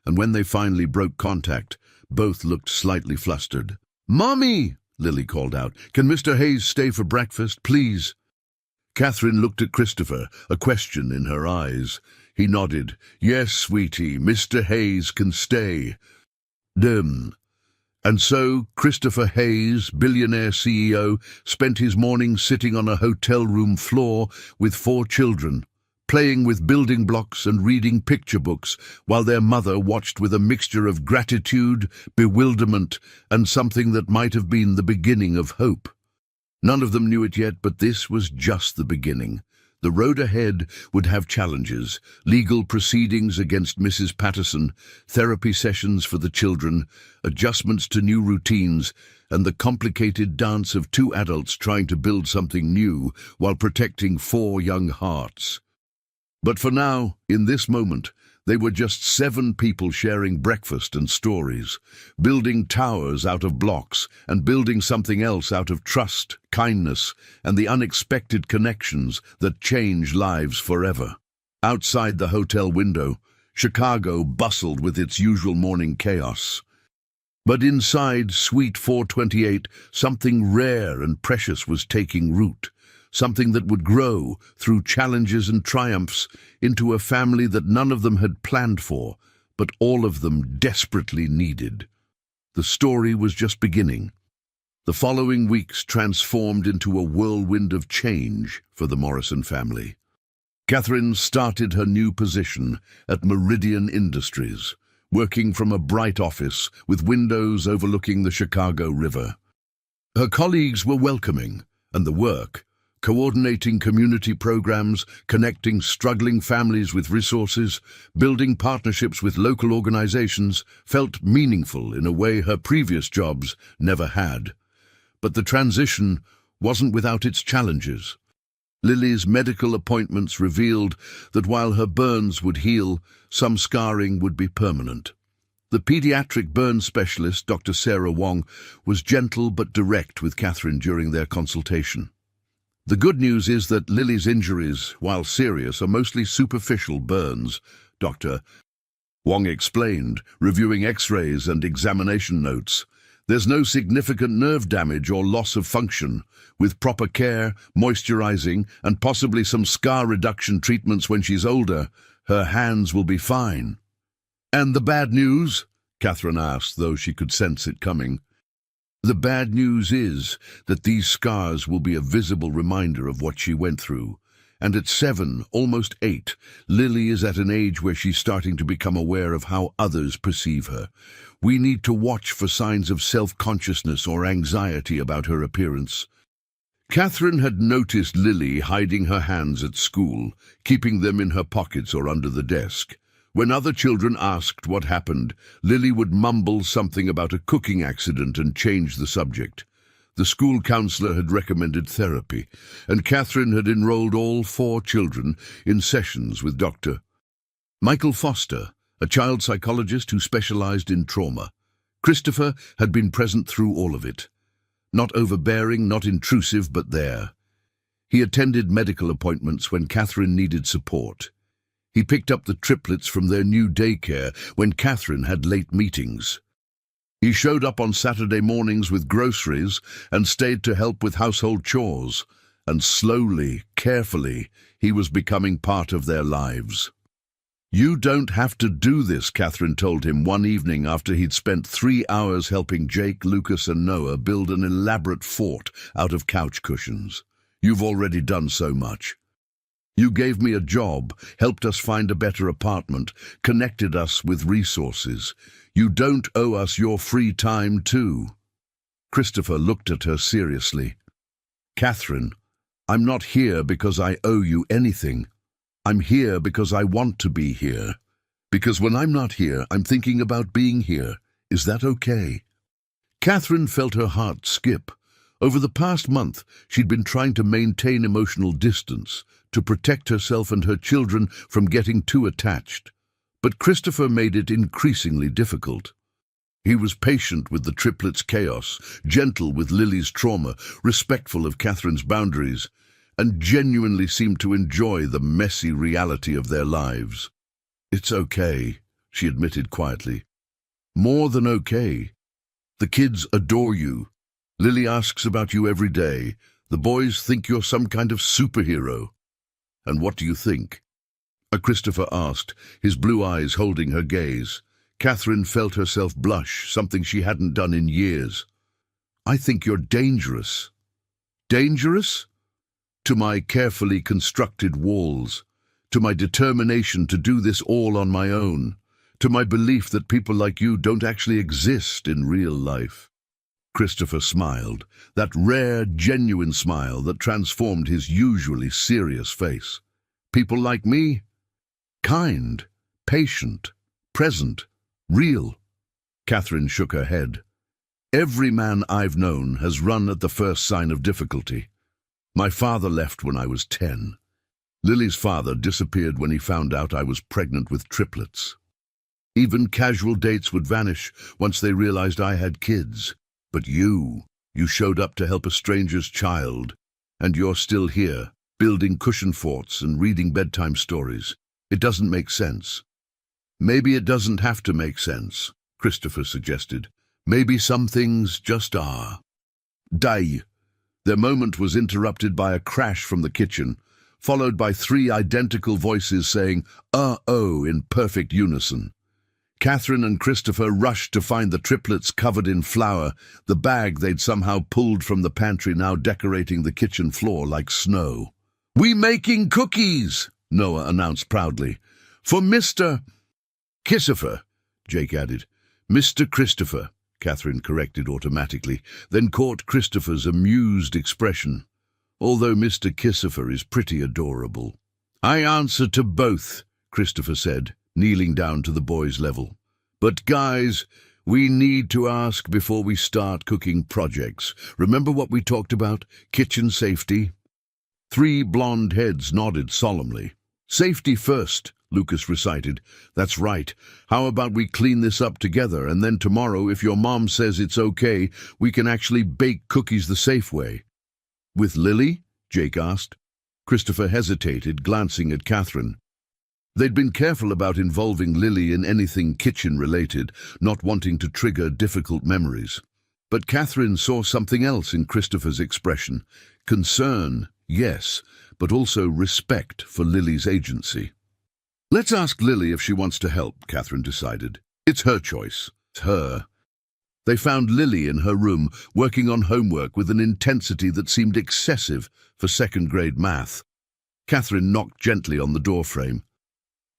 and when they finally broke contact, both looked slightly flustered. "Mommy!" Lily called out. "Can Mr. Hayes stay for breakfast, please?" Catherine looked at Christopher, a question in her eyes. He nodded. "Yes, sweetie, Mr. Hayes can stay." And so Christopher Hayes, billionaire CEO, spent his morning sitting on a hotel room floor with 4 children, playing with building blocks and reading picture books, while their mother watched with a mixture of gratitude, bewilderment, and something that might have been the beginning of hope. None of them knew it yet, but this was just the beginning. The road ahead would have challenges: legal proceedings against Mrs. Patterson, therapy sessions for the children, adjustments to new routines, and the complicated dance of 2 adults trying to build something new while protecting 4 young hearts. But for now, in this moment, they were just 7 people sharing breakfast and stories, building towers out of blocks and building something else out of trust, kindness, and the unexpected connections that change lives forever. Outside the hotel window, Chicago bustled with its usual morning chaos. But inside Suite 428, something rare and precious was taking root. Something that would grow, through challenges and triumphs, into a family that none of them had planned for, but all of them desperately needed. The story was just beginning. The following weeks transformed into a whirlwind of change for the Morrison family. Catherine started her new position at Meridian Industries, working from a bright office with windows overlooking the Chicago River. Her colleagues were welcoming, and the work, coordinating community programs, connecting struggling families with resources, building partnerships with local organizations, felt meaningful in a way her previous jobs never had. But the transition wasn't without its challenges. Lily's medical appointments revealed that while her burns would heal, some scarring would be permanent. The pediatric burn specialist, Dr. Sarah Wong, was gentle but direct with Catherine during their consultation. The good news is that Lily's injuries, while serious, are mostly superficial burns, Dr. Wong explained, reviewing X-rays and examination notes. There's no significant nerve damage or loss of function. With proper care, moisturizing, and possibly some scar reduction treatments when she's older, her hands will be fine. "And the bad news?" Catherine asked, though she could sense it coming. "The bad news is that these scars will be a visible reminder of what she went through. And at 7, almost 8, Lily is at an age where she's starting to become aware of how others perceive her. We need to watch for signs of self-consciousness or anxiety about her appearance." Catherine had noticed Lily hiding her hands at school, keeping them in her pockets or under the desk. When other children asked what happened, Lily would mumble something about a cooking accident and change the subject. The school counselor had recommended therapy, and Catherine had enrolled all 4 children in sessions with Dr. Michael Foster, a child psychologist who specialized in trauma. Christopher had been present through all of it. Not overbearing, not intrusive, but there. He attended medical appointments when Catherine needed support. He picked up the triplets from their new daycare when Catherine had late meetings. He showed up on Saturday mornings with groceries and stayed to help with household chores. And slowly, carefully, he was becoming part of their lives. "You don't have to do this," Catherine told him one evening after he'd spent 3 hours helping Jake, Lucas, and Noah build an elaborate fort out of couch cushions. You've already done so much. You gave me a job, helped us find a better apartment, connected us with resources. You don't owe us your free time too. Christopher looked at her seriously. Catherine, I'm not here because I owe you anything. I'm here because I want to be here. Because when I'm not here, I'm thinking about being here. Is that okay? Catherine felt her heart skip. Over the past month, she'd been trying to maintain emotional distance, to protect herself and her children from getting too attached. But Christopher made it increasingly difficult. He was patient with the triplets' chaos, gentle with Lily's trauma, respectful of Catherine's boundaries, and genuinely seemed to enjoy the messy reality of their lives. It's okay, she admitted quietly. More than okay. The kids adore you. Lily asks about you every day. The boys think you're some kind of superhero. And what do you think? Christopher asked, his blue eyes holding her gaze. Catherine felt herself blush, something she hadn't done in years. I think you're dangerous. Dangerous? To my carefully constructed walls, to my determination to do this all on my own, to my belief that people like you don't actually exist in real life. Christopher smiled, that rare, genuine smile that transformed his usually serious face. People like me? Kind, patient, present, real. Catherine shook her head. Every man I've known has run at the first sign of difficulty. My father left when I was 10. Lily's father disappeared when he found out I was pregnant with triplets. Even casual dates would vanish once they realized I had kids. But you showed up to help a stranger's child, and you're still here, building cushion forts and reading bedtime stories. It doesn't make sense. Maybe it doesn't have to make sense, Christopher suggested. Maybe some things just are. Day. Their moment was interrupted by a crash from the kitchen, followed by 3 identical voices saying, "Uh-oh," in perfect unison. Catherine and Christopher rushed to find the triplets covered in flour, the bag they'd somehow pulled from the pantry now decorating the kitchen floor like snow. "We making cookies," Noah announced proudly. "For Mr. Christopher," Jake added. "Mr. Christopher," Catherine corrected automatically, then caught Christopher's amused expression. "Although Mr. Christopher is pretty adorable." "I answer to both," Christopher said, kneeling down to the boys' level. "But guys, we need to ask before we start cooking projects. Remember what we talked about? Kitchen safety?" 3 blonde heads nodded solemnly. "Safety first," Lucas recited. "That's right. How about we clean this up together, and then tomorrow, if your mom says it's okay, we can actually bake cookies the safe way." "With Lily?" Jake asked. Christopher hesitated, glancing at Catherine. They'd been careful about involving Lily in anything kitchen-related, not wanting to trigger difficult memories. But Catherine saw something else in Christopher's expression. Concern, yes, but also respect for Lily's agency. "Let's ask Lily if she wants to help," Catherine decided. "It's her choice. It's her." They found Lily in her room, working on homework with an intensity that seemed excessive for second-grade math. Catherine knocked gently on the doorframe.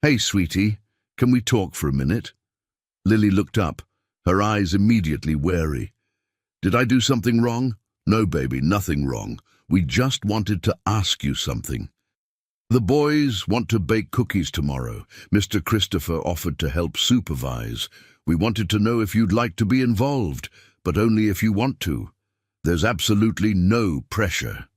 "Hey, sweetie, can we talk for a minute?" Lily looked up, her eyes immediately wary. "Did I do something wrong?" "No, baby, nothing wrong. We just wanted to ask you something." "The boys want to bake cookies tomorrow. Mr. Christopher offered to help supervise. We wanted to know if you'd like to be involved, but only if you want to. There's absolutely no pressure."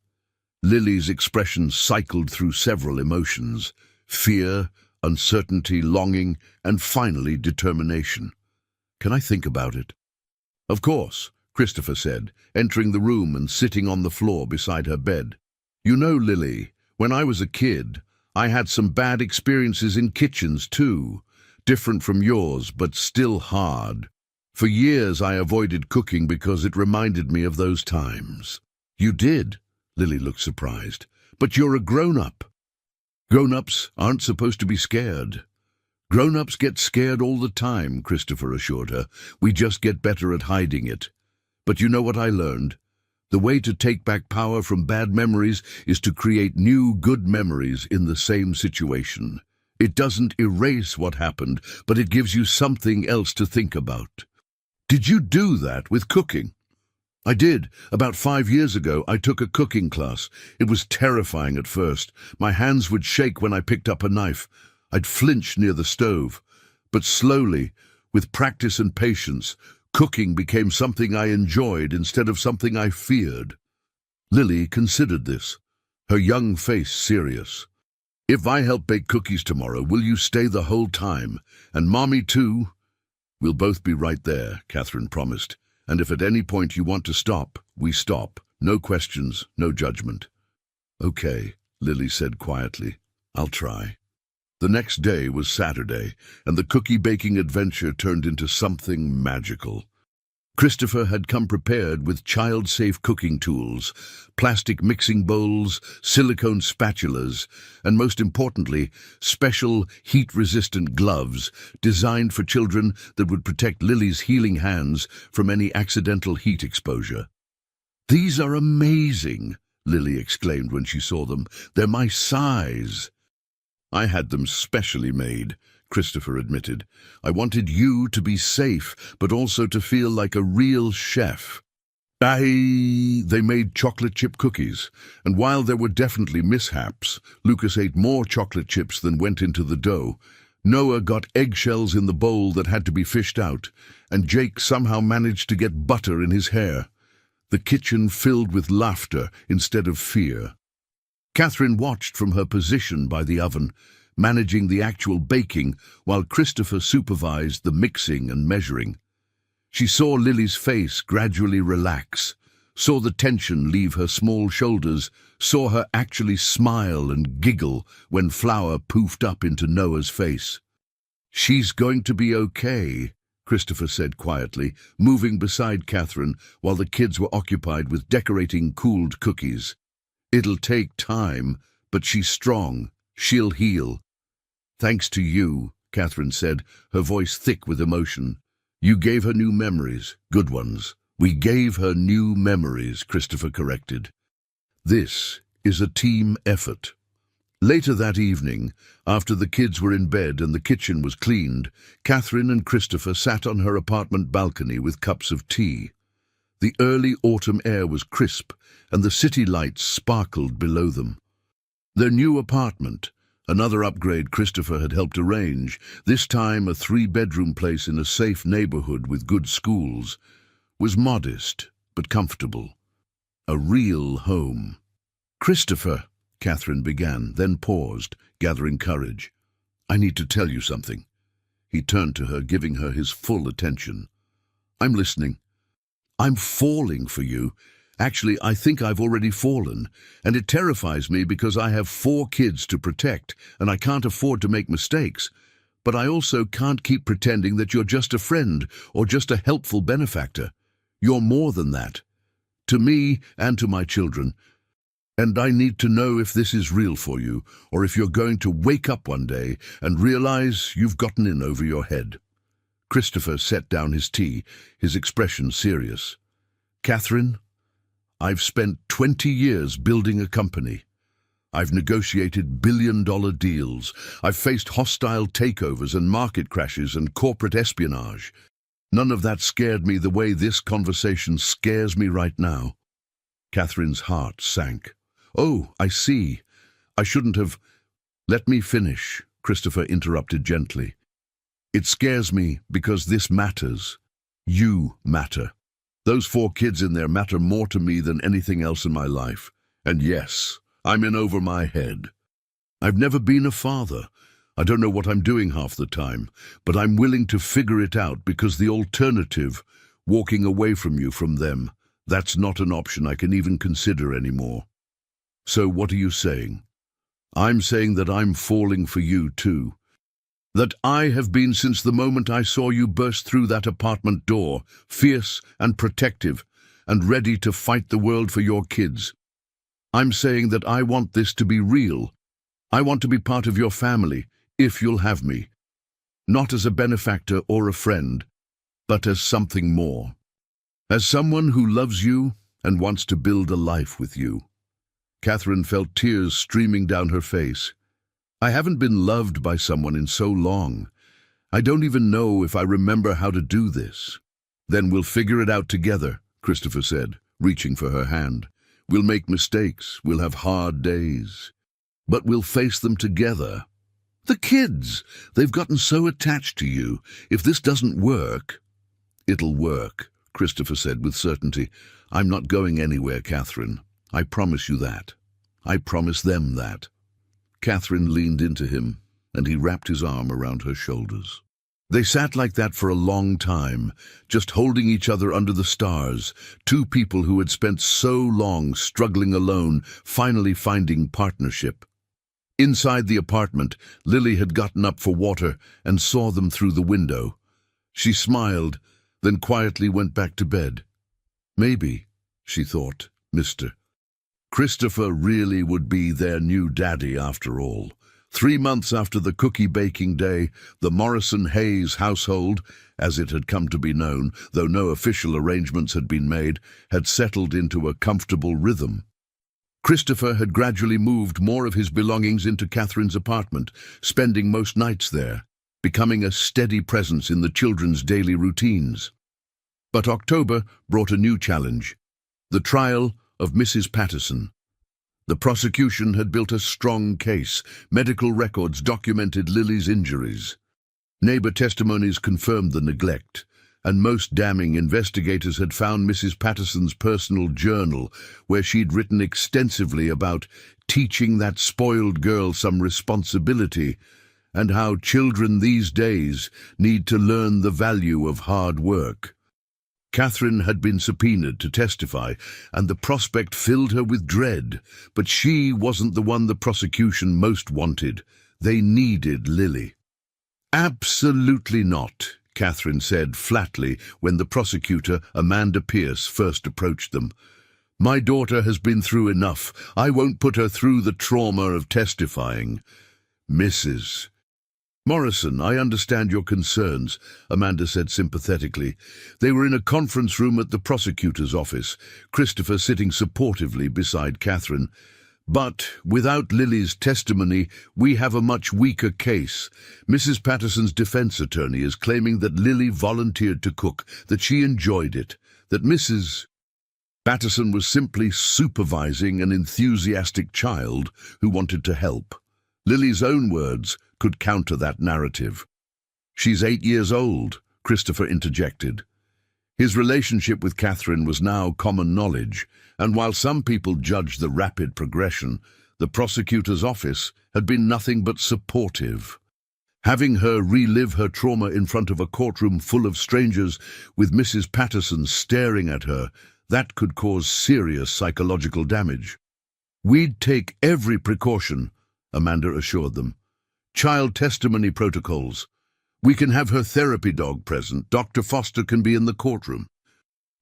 Lily's expression cycled through several emotions: fear, uncertainty, longing, and finally determination. "Can I think about it?" "Of course," Christopher said, entering the room and sitting on the floor beside her bed. "You know, Lily, when I was a kid, I had some bad experiences in kitchens too, different from yours, but still hard. For years I avoided cooking because it reminded me of those times." "You did?" Lily looked surprised. "But you're a grown-up." "Grown-ups aren't supposed to be scared." "Grown-ups get scared all the time," Christopher assured her. "We just get better at hiding it. But you know what I learned? The way to take back power from bad memories is to create new good memories in the same situation. It doesn't erase what happened, but it gives you something else to think about. Did you do that with cooking? I did. About 5 years ago, I took a cooking class. It was terrifying at first. My hands would shake when I picked up a knife. I'd flinch near the stove. But slowly, with practice and patience, cooking became something I enjoyed instead of something I feared. Lily considered this, her young face serious. If I help bake cookies tomorrow, will you stay the whole time? And Mommy too? We'll both be right there, Catherine promised. And if at any point you want to stop, we stop. No questions, no judgment. Okay, Lily said quietly. I'll try. The next day was Saturday, and the cookie-baking adventure turned into something magical. Christopher had come prepared with child-safe cooking tools, plastic mixing bowls, silicone spatulas, and most importantly, special heat-resistant gloves designed for children that would protect Lily's healing hands from any accidental heat exposure. "These are amazing," Lily exclaimed when she saw them. "They're my size." "I had them specially made," Christopher admitted. "I wanted you to be safe, but also to feel like a real chef." They made chocolate chip cookies, and while there were definitely mishaps, Lucas ate more chocolate chips than went into the dough. Noah got eggshells in the bowl that had to be fished out, and Jake somehow managed to get butter in his hair. The kitchen filled with laughter instead of fear. Catherine watched from her position by the oven, managing the actual baking, while Christopher supervised the mixing and measuring. She saw Lily's face gradually relax, saw the tension leave her small shoulders, saw her actually smile and giggle when flour poofed up into Noah's face. "She's going to be okay," Christopher said quietly, moving beside Catherine while the kids were occupied with decorating cooled cookies. "It'll take time, but she's strong. She'll heal." "Thanks to you," Catherine said, her voice thick with emotion. "You gave her new memories, good ones." "We gave her new memories," Christopher corrected. "This is a team effort." Later that evening, after the kids were in bed and the kitchen was cleaned, Catherine and Christopher sat on her apartment balcony with cups of tea. The early autumn air was crisp, and the city lights sparkled below them. Their new apartment, another upgrade Christopher had helped arrange, this time a 3-bedroom place in a safe neighborhood with good schools, was modest but comfortable. A real home. "Christopher," Catherine began, then paused, gathering courage. "I need to tell you something." He turned to her, giving her his full attention. "I'm listening." "I'm falling for you. Actually, I think I've already fallen, and it terrifies me because I have 4 kids to protect, and I can't afford to make mistakes. But I also can't keep pretending that you're just a friend or just a helpful benefactor. You're more than that. To me and to my children. And I need to know if this is real for you, or if you're going to wake up one day and realize you've gotten in over your head." Christopher set down his tea, his expression serious. "Catherine, I've spent 20 years building a company. I've negotiated billion-dollar deals. I've faced hostile takeovers and market crashes and corporate espionage. None of that scared me the way this conversation scares me right now." Catherine's heart sank. "Oh, I see. I shouldn't have—" "Let me finish," Christopher interrupted gently. "It scares me because this matters. You matter. Those 4 kids in there matter more to me than anything else in my life. And yes, I'm in over my head. I've never been a father. I don't know what I'm doing half the time, but I'm willing to figure it out because the alternative, walking away from you, from them, that's not an option I can even consider anymore." "So what are you saying?" "I'm saying that I'm falling for you too. That I have been since the moment I saw you burst through that apartment door, fierce and protective, and ready to fight the world for your kids. I'm saying that I want this to be real. I want to be part of your family, if you'll have me. Not as a benefactor or a friend, but as something more. As someone who loves you and wants to build a life with you." Catherine felt tears streaming down her face. "I haven't been loved by someone in so long. I don't even know if I remember how to do this." "Then we'll figure it out together," Christopher said, reaching for her hand. "We'll make mistakes, we'll have hard days, but we'll face them together. The kids, they've gotten so attached to you. If this doesn't work—" "It'll work," Christopher said with certainty. "I'm not going anywhere, Catherine. I promise you that. I promise them that." Catherine leaned into him, and he wrapped his arm around her shoulders. They sat like that for a long time, just holding each other under the stars, two people who had spent so long struggling alone, finally finding partnership. Inside the apartment, Lily had gotten up for water and saw them through the window. She smiled, then quietly went back to bed. Maybe, she thought, Christopher really would be their new daddy after all. 3 months after the cookie-baking day, the Morrison-Hayes household, as it had come to be known, though no official arrangements had been made, had settled into a comfortable rhythm. Christopher had gradually moved more of his belongings into Catherine's apartment, spending most nights there, becoming a steady presence in the children's daily routines. But October brought a new challenge: the trial of Mrs. Patterson. The prosecution had built a strong case. Medical records documented Lily's injuries. Neighbor testimonies confirmed the neglect, and most damning, investigators had found Mrs. Patterson's personal journal, where she'd written extensively about teaching that spoiled girl some responsibility, and how children these days need to learn the value of hard work. Catherine had been subpoenaed to testify, and the prospect filled her with dread. But she wasn't the one the prosecution most wanted. They needed Lily. "Absolutely not," Catherine said flatly when the prosecutor, Amanda Pierce, first approached them. "My daughter has been through enough. I won't put her through the trauma of testifying." "Mrs. Morrison, I understand your concerns," Amanda said sympathetically. They were in a conference room at the prosecutor's office, Christopher sitting supportively beside Catherine. "But without Lily's testimony, we have a much weaker case. Mrs. Patterson's defense attorney is claiming that Lily volunteered to cook, that she enjoyed it, that Mrs. Patterson was simply supervising an enthusiastic child who wanted to help. Lily's own words could counter that narrative." "She's 8 years old," Christopher interjected. His relationship with Catherine was now common knowledge, and while some people judged the rapid progression, the prosecutor's office had been nothing but supportive. Having her relive her trauma in front of a courtroom full of strangers, with Mrs. Patterson staring at her, that could cause serious psychological damage. "We'd take every precaution," Amanda assured them. "Child testimony protocols. We can have her therapy dog present. Dr. Foster can be in the courtroom.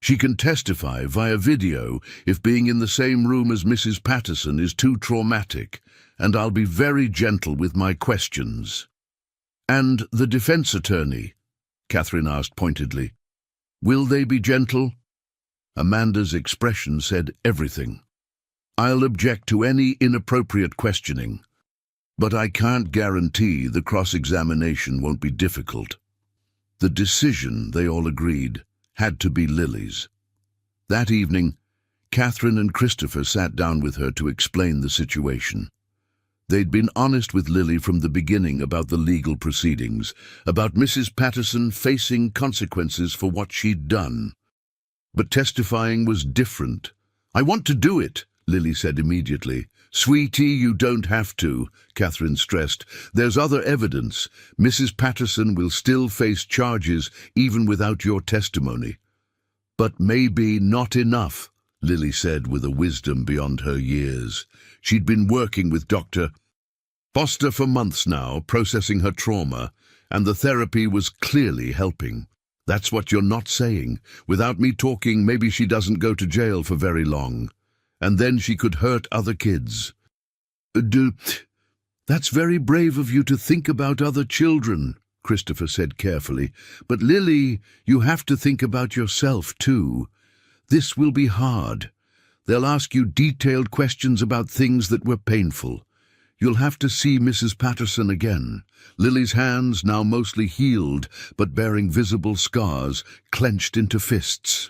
She can testify via video if being in the same room as Mrs. Patterson is too traumatic, and I'll be very gentle with my questions." "And the defense attorney?" Catherine asked pointedly. "Will they be gentle?" Amanda's expression said everything. "I'll object to any inappropriate questioning, but I can't guarantee the cross-examination won't be difficult." The decision, they all agreed, had to be Lily's. That evening, Catherine and Christopher sat down with her to explain the situation. They'd been honest with Lily from the beginning about the legal proceedings, about Mrs. Patterson facing consequences for what she'd done. But testifying was different. "I want to do it," Lily said immediately. "Sweetie, you don't have to," Catherine stressed. "There's other evidence. Mrs. Patterson will still face charges even without your testimony." "But maybe not enough," Lily said with a wisdom beyond her years. She'd been working with Dr. Foster for months now, processing her trauma, and the therapy was clearly helping. "That's what you're not saying. Without me talking, maybe she doesn't go to jail for very long. And then she could hurt other kids." That's very brave of you to think about other children," Christopher said carefully. "But Lily, you have to think about yourself too. This will be hard. They'll ask you detailed questions about things that were painful. You'll have to see Mrs. Patterson again. Lily's hands, now mostly healed, but bearing visible scars, clenched into fists.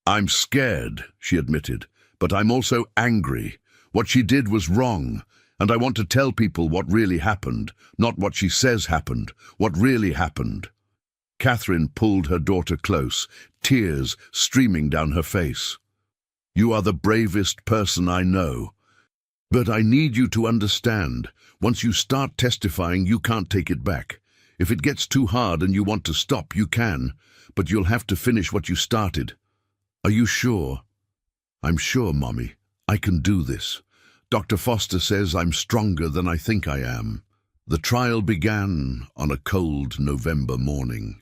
I'm scared, she admitted, but I'm also angry. What she did was wrong, and I want to tell people what really happened, not what she says happened, what really happened. Catherine pulled her daughter close, tears streaming down her face. You are the bravest person I know. But I need you to understand, once you start testifying, you can't take it back. If it gets too hard and you want to stop, you can, but you'll have to finish what you started. Are you sure? I'm sure, Mommy. I can do this. Dr. Foster says I'm stronger than I think I am. The trial began on a cold November morning.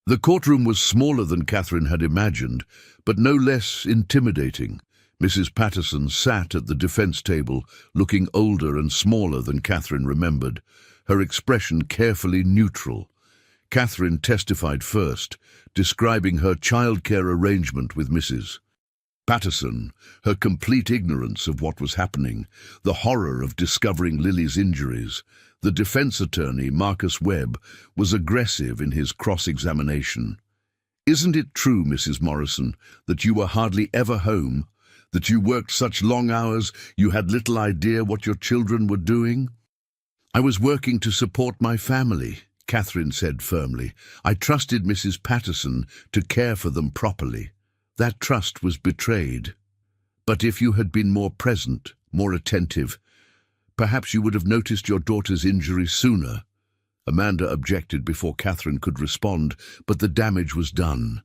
The courtroom was smaller than Catherine had imagined, but no less intimidating. Mrs. Patterson sat at the defense table, looking older and smaller than Catherine remembered, her expression carefully neutral. Catherine testified first, describing her childcare arrangement with Mrs. Patterson, her complete ignorance of what was happening, the horror of discovering Lily's injuries. The defense attorney, Marcus Webb, was aggressive in his cross-examination. Isn't it true, Mrs. Morrison, that you were hardly ever home, that you worked such long hours you had little idea what your children were doing? I was working to support my family, Catherine said firmly. I trusted Mrs. Patterson to care for them properly. That trust was betrayed. But if you had been more present, more attentive, perhaps you would have noticed your daughter's injury sooner. Amanda objected before Catherine could respond, but the damage was done.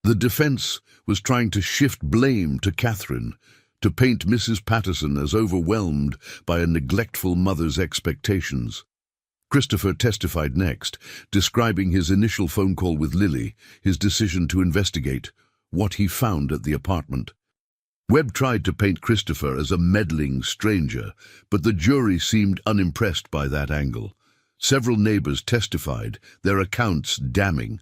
The defense was trying to shift blame to Catherine, to paint Mrs. Patterson as overwhelmed by a neglectful mother's expectations. Christopher testified next, describing his initial phone call with Lily, his decision to investigate, what he found at the apartment. Webb tried to paint Christopher as a meddling stranger, but the jury seemed unimpressed by that angle. Several neighbors testified, their accounts damning.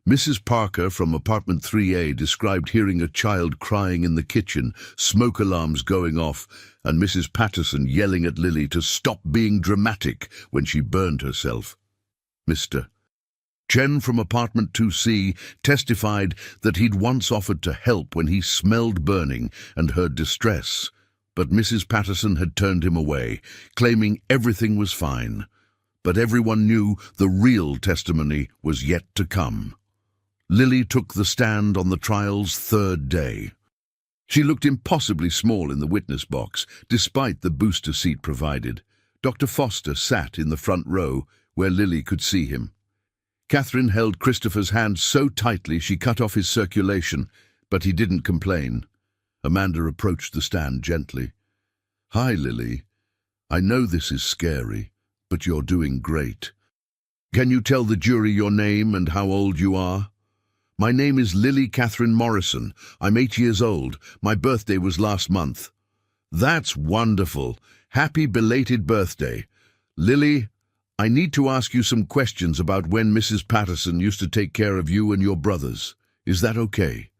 Mrs. Parker from apartment 3A described hearing a child crying in the kitchen, smoke alarms going off, and Mrs. Patterson yelling at Lily to stop being dramatic when she burned herself. Mr. Chen from apartment 2C testified that he'd once offered to help when he smelled burning and heard distress, but Mrs. Patterson had turned him away, claiming everything was fine. But everyone knew the real testimony was yet to come. Lily took the stand on the trial's third day. She looked impossibly small in the witness box, despite the booster seat provided. Dr. Foster sat in the front row, where Lily could see him. Catherine held Christopher's hand so tightly she cut off his circulation, but he didn't complain. Amanda approached the stand gently. Hi, Lily. I know this is scary, but you're doing great. Can you tell the jury your name and how old you are? My name is Lily Catherine Morrison. I'm 8 years old. My birthday was last month. That's wonderful. Happy belated birthday. Lily, I need to ask you some questions about when Mrs. Patterson used to take care of you and your brothers. Is that okay?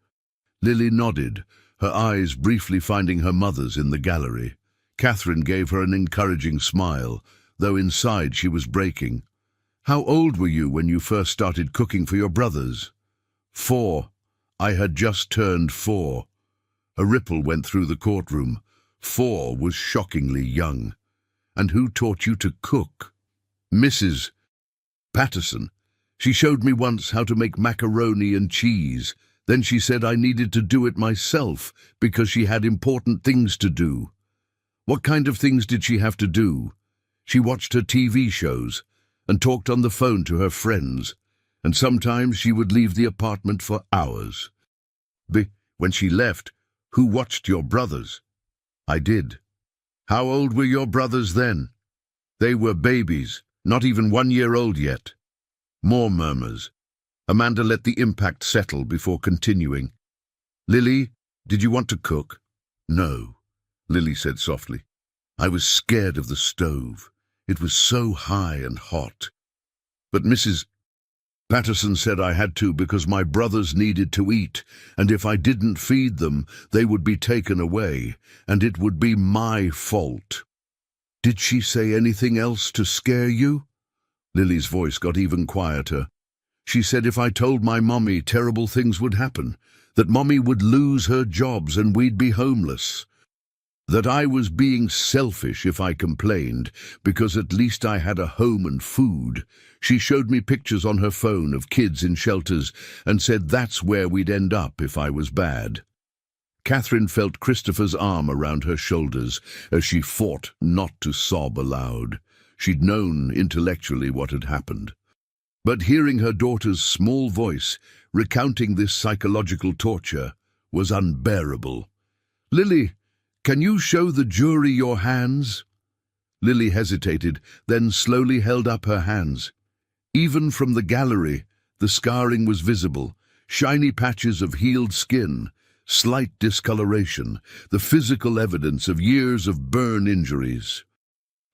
Lily nodded, her eyes briefly finding her mother's in the gallery. Catherine gave her an encouraging smile, though inside she was breaking. How old were you when you first started cooking for your brothers? 4. I had just turned 4. A ripple went through the courtroom. 4 was shockingly young. And who taught you to cook? Mrs. Patterson. She showed me once how to make macaroni and cheese. Then she said I needed to do it myself because she had important things to do. What kind of things did she have to do? She watched her TV shows and talked on the phone to her friends, and sometimes she would leave the apartment for hours. When she left, who watched your brothers? I did. How old were your brothers then? They were babies, not even 1 year old yet. More murmurs. Amanda let the impact settle before continuing. Lily, did you want to cook? No, Lily said softly. I was scared of the stove. It was so high and hot. But Mrs. Patterson said I had to because my brothers needed to eat, and if I didn't feed them, they would be taken away, and it would be my fault. Did she say anything else to scare you? Lily's voice got even quieter. She said if I told my mommy, terrible things would happen, that mommy would lose her jobs and we'd be homeless. That I was being selfish if I complained, because at least I had a home and food. She showed me pictures on her phone of kids in shelters and said that's where we'd end up if I was bad. Catherine felt Christopher's arm around her shoulders as she fought not to sob aloud. She'd known intellectually what had happened. But hearing her daughter's small voice recounting this psychological torture was unbearable. "Lily, can you show the jury your hands?" Lily hesitated, then slowly held up her hands. Even from the gallery, the scarring was visible, shiny patches of healed skin, slight discoloration, the physical evidence of years of burn injuries.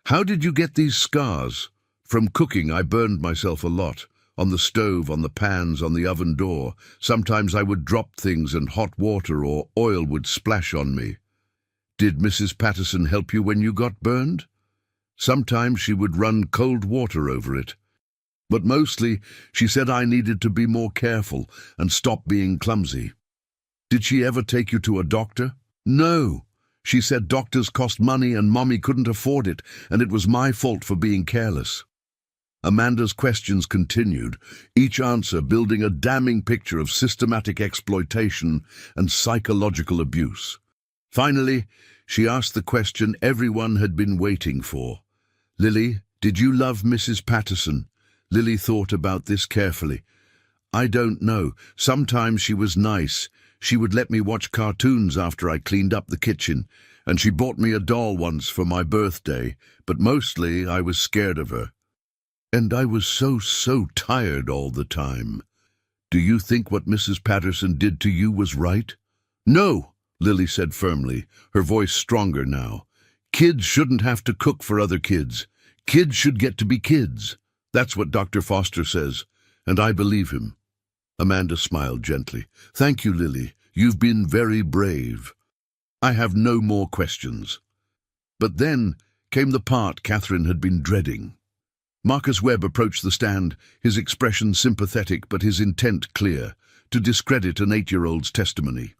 "How did you get these scars?" "From cooking. I burned myself a lot. On the stove, on the pans, on the oven door. Sometimes I would drop things and hot water or oil would splash on me." "Did Mrs. Patterson help you when you got burned?" "Sometimes she would run cold water over it. But mostly she said I needed to be more careful and stop being clumsy." "Did she ever take you to a doctor?" "No. She said doctors cost money and Mommy couldn't afford it, and it was my fault for being careless." Amanda's questions continued, each answer building a damning picture of systematic exploitation and psychological abuse. Finally, she asked the question everyone had been waiting for. "Lily, did you love Mrs. Patterson?" Lily thought about this carefully. "I don't know. Sometimes she was nice. She would let me watch cartoons after I cleaned up the kitchen, and she bought me a doll once for my birthday, but mostly I was scared of her. And I was so tired all the time." "Do you think what Mrs. Patterson did to you was right?" "No," Lily said firmly, her voice stronger now. "Kids shouldn't have to cook for other kids. Kids should get to be kids. That's what Dr. Foster says, and I believe him." Amanda smiled gently. "Thank you, Lily. You've been very brave. I have no more questions." But then came the part Catherine had been dreading. Marcus Webb approached the stand, his expression sympathetic but his intent clear, to discredit an 8-year-old's testimony.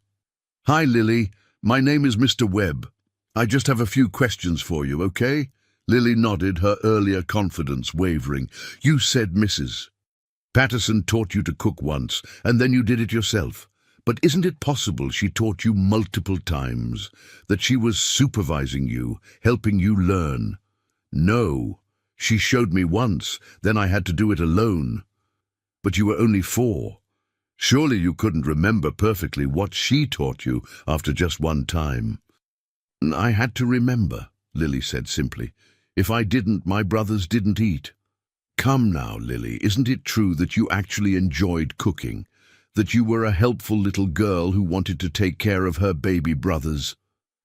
"Hi, Lily. My name is Mr. Webb. I just have a few questions for you, okay?" Lily nodded, her earlier confidence wavering. "You said Mrs. Patterson taught you to cook once, and then you did it yourself. But isn't it possible she taught you multiple times, that she was supervising you, helping you learn?" "No. She showed me once, then I had to do it alone." "But you were only 4. Surely you couldn't remember perfectly what she taught you after just one time." "I had to remember," Lily said simply. "If I didn't, my brothers didn't eat." "Come now, Lily, isn't it true that you actually enjoyed cooking? That you were a helpful little girl who wanted to take care of her baby brothers?"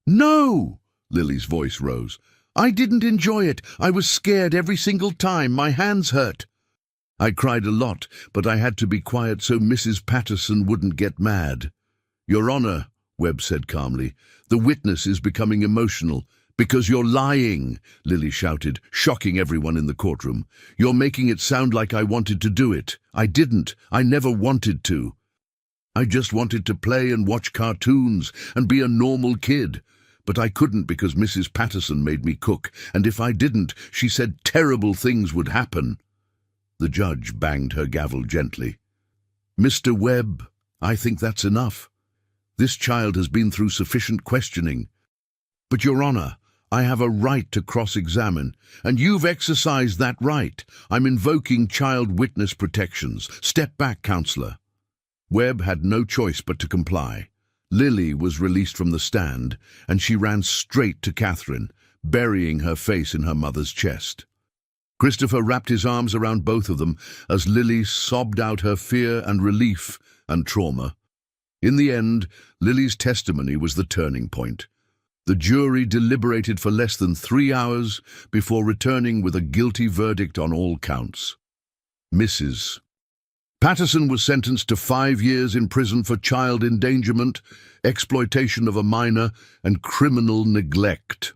"No!" Lily's voice rose. "I didn't enjoy it. I was scared every single time. My hands hurt. I cried a lot, but I had to be quiet so Mrs. Patterson wouldn't get mad." "Your Honor," Webb said calmly, "the witness is becoming emotional." "Because you're lying," Lily shouted, shocking everyone in the courtroom. "You're making it sound like I wanted to do it. I didn't. I never wanted to. I just wanted to play and watch cartoons and be a normal kid. But I couldn't because Mrs. Patterson made me cook, and if I didn't, she said terrible things would happen." The judge banged her gavel gently. "Mr. Webb, I think that's enough. This child has been through sufficient questioning. But, Your Honor, I have a right to cross-examine, and you've exercised that right. I'm invoking child witness protections. Step back, Counselor." Webb had no choice but to comply. Lily was released from the stand, and she ran straight to Catherine, burying her face in her mother's chest. Christopher wrapped his arms around both of them as Lily sobbed out her fear and relief and trauma. In the end, Lily's testimony was the turning point. The jury deliberated for less than 3 hours before returning with a guilty verdict on all counts. Mrs. Patterson was sentenced to 5 years in prison for child endangerment, exploitation of a minor, and criminal neglect.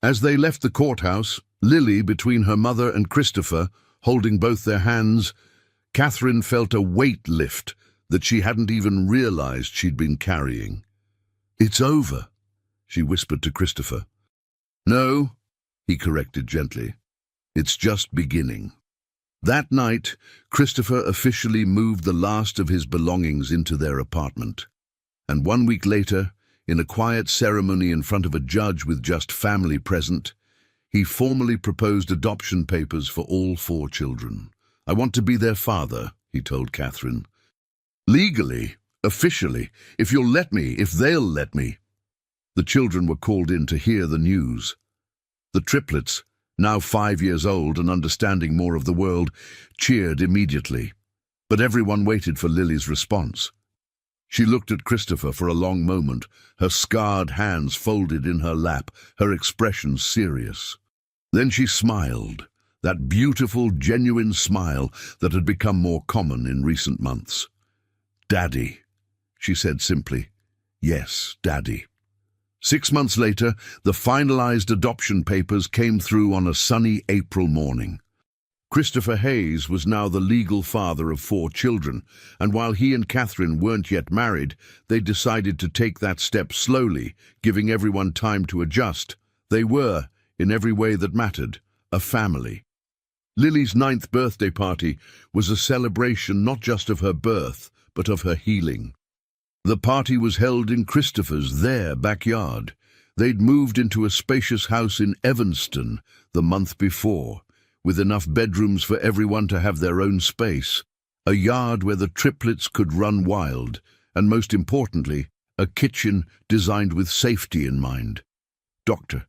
As they left the courthouse, Lily, between her mother and Christopher, holding both their hands, Catherine felt a weight lift that she hadn't even realized she'd been carrying. "It's over," she whispered to Christopher. "No," he corrected gently. "It's just beginning." That night, Christopher officially moved the last of his belongings into their apartment. And 1 week later, in a quiet ceremony in front of a judge with just family present, he formally proposed adoption papers for all 4 children. "I want to be their father," he told Catherine. "Legally, officially, if they'll let me." The children were called in to hear the news. The triplets, now 5 years old and understanding more of the world, cheered immediately. But everyone waited for Lily's response. She looked at Christopher for a long moment, her scarred hands folded in her lap, her expression serious. Then she smiled, that beautiful, genuine smile that had become more common in recent months. "Daddy," she said simply. "Yes, Daddy." 6 months later, the finalized adoption papers came through on a sunny April morning. Christopher Hayes was now the legal father of 4 children, and while he and Catherine weren't yet married, they decided to take that step slowly, giving everyone time to adjust. They were, in every way that mattered, a family. Lily's 9th birthday party was a celebration not just of her birth, but of her healing. The party was held in Christopher's, their backyard. They'd moved into a spacious house in Evanston the month before, with enough bedrooms for everyone to have their own space, a yard where the triplets could run wild, and most importantly, a kitchen designed with safety in mind. Dr.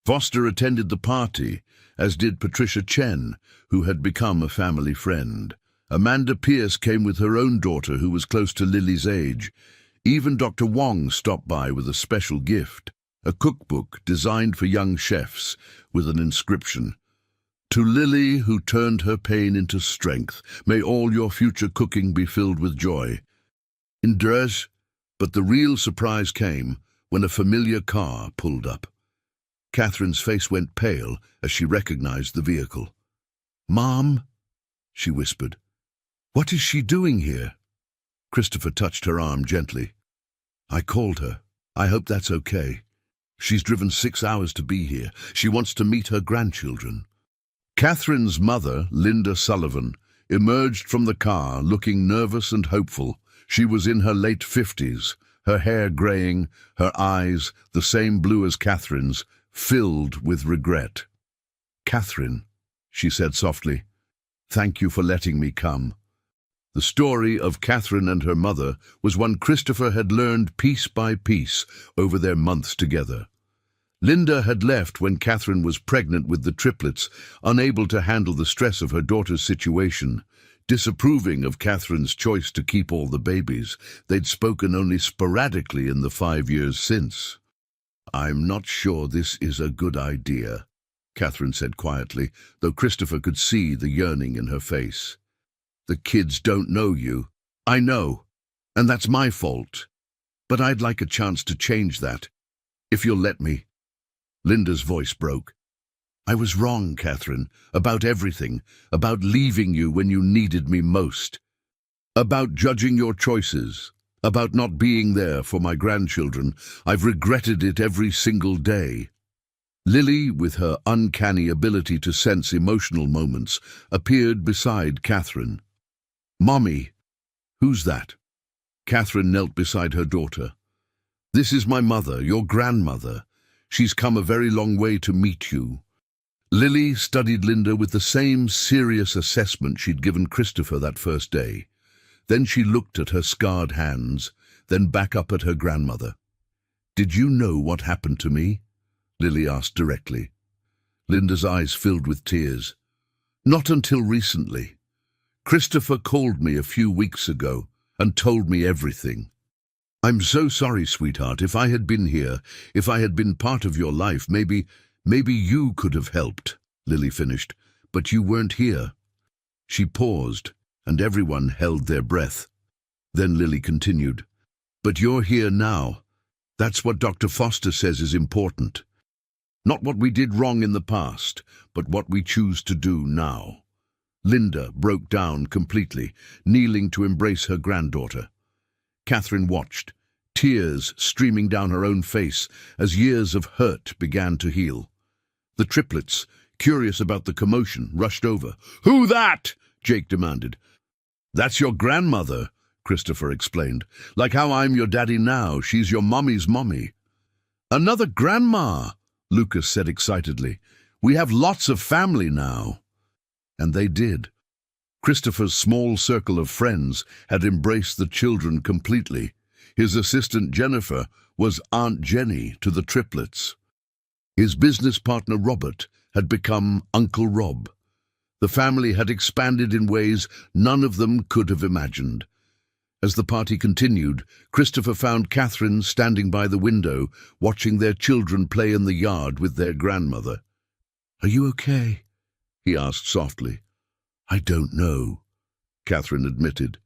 Foster attended the party, as did Patricia Chen, who had become a family friend. Amanda Pierce came with her own daughter, who was close to Lily's age. Even Dr. Wong stopped by with a special gift, a cookbook designed for young chefs with an inscription. "To Lily, who turned her pain into strength, may all your future cooking be filled with joy." In Dres, but the real surprise came when a familiar car pulled up. Catherine's face went pale as she recognized the vehicle. "Mom," she whispered. "What is she doing here?" Christopher touched her arm gently. "I called her. I hope that's okay. She's driven 6 hours to be here. She wants to meet her grandchildren." Catherine's mother, Linda Sullivan, emerged from the car looking nervous and hopeful. She was in her late 50s, her hair graying, her eyes, the same blue as Catherine's, filled with regret. "Catherine," she said softly, "thank you for letting me come." The story of Catherine and her mother was one Christopher had learned piece by piece over their months together. Linda had left when Catherine was pregnant with the triplets, unable to handle the stress of her daughter's situation. Disapproving of Catherine's choice to keep all the babies, they'd spoken only sporadically in the 5 years since. "I'm not sure this is a good idea," Catherine said quietly, though Christopher could see the yearning in her face. "The kids don't know you. I know, and that's my fault. But I'd like a chance to change that, if you'll let me." Linda's voice broke. "I was wrong, Catherine, about everything, about leaving you when you needed me most, about judging your choices, about not being there for my grandchildren. I've regretted it every single day." Lily, with her uncanny ability to sense emotional moments, appeared beside Catherine. "Mommy." "Who's that?" Catherine knelt beside her daughter. "This is my mother, your grandmother. She's come a very long way to meet you." Lily studied Linda with the same serious assessment she'd given Christopher that first day. Then she looked at her scarred hands, then back up at her grandmother. "Did you know what happened to me?" Lily asked directly. Linda's eyes filled with tears. "Not until recently. Christopher called me a few weeks ago and told me everything." "I'm so sorry, sweetheart. If I had been here, if I had been part of your life, maybe you could have helped," Lily finished. "But you weren't here." She paused, and everyone held their breath. Then Lily continued, "But you're here now. That's what Dr. Foster says is important. Not what we did wrong in the past, but what we choose to do now." Linda broke down completely, kneeling to embrace her granddaughter. Catherine watched, tears streaming down her own face as years of hurt began to heal. The triplets, curious about the commotion, rushed over. "Who that?" Jake demanded. "That's your grandmother," Christopher explained. "Like how I'm your daddy now, she's your mommy's mommy." "Another grandma," Lucas said excitedly. "We have lots of family now." And they did. Christopher's small circle of friends had embraced the children completely. His assistant Jennifer was Aunt Jenny to the triplets. His business partner Robert had become Uncle Rob. The family had expanded in ways none of them could have imagined. As the party continued, Christopher found Catherine standing by the window, watching their children play in the yard with their grandmother. "Are you okay?" he asked softly. "I don't know," Catherine admitted.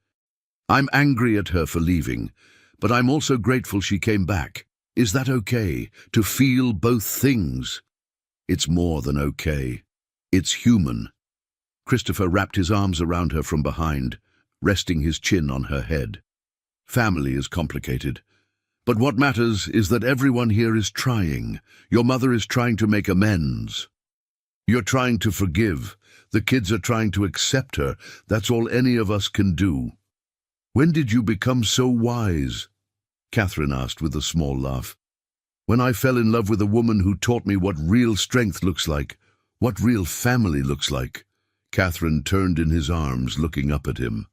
"I'm angry at her for leaving, but I'm also grateful she came back. Is that okay, to feel both things?" "It's more than okay. It's human." Christopher wrapped his arms around her from behind, resting his chin on her head. "Family is complicated. But what matters is that everyone here is trying. Your mother is trying to make amends. You're trying to forgive. The kids are trying to accept her. That's all any of us can do." "When did you become so wise?" Catherine asked with a small laugh. "When I fell in love with a woman who taught me what real strength looks like, what real family looks like." Catherine turned in his arms, looking up at him.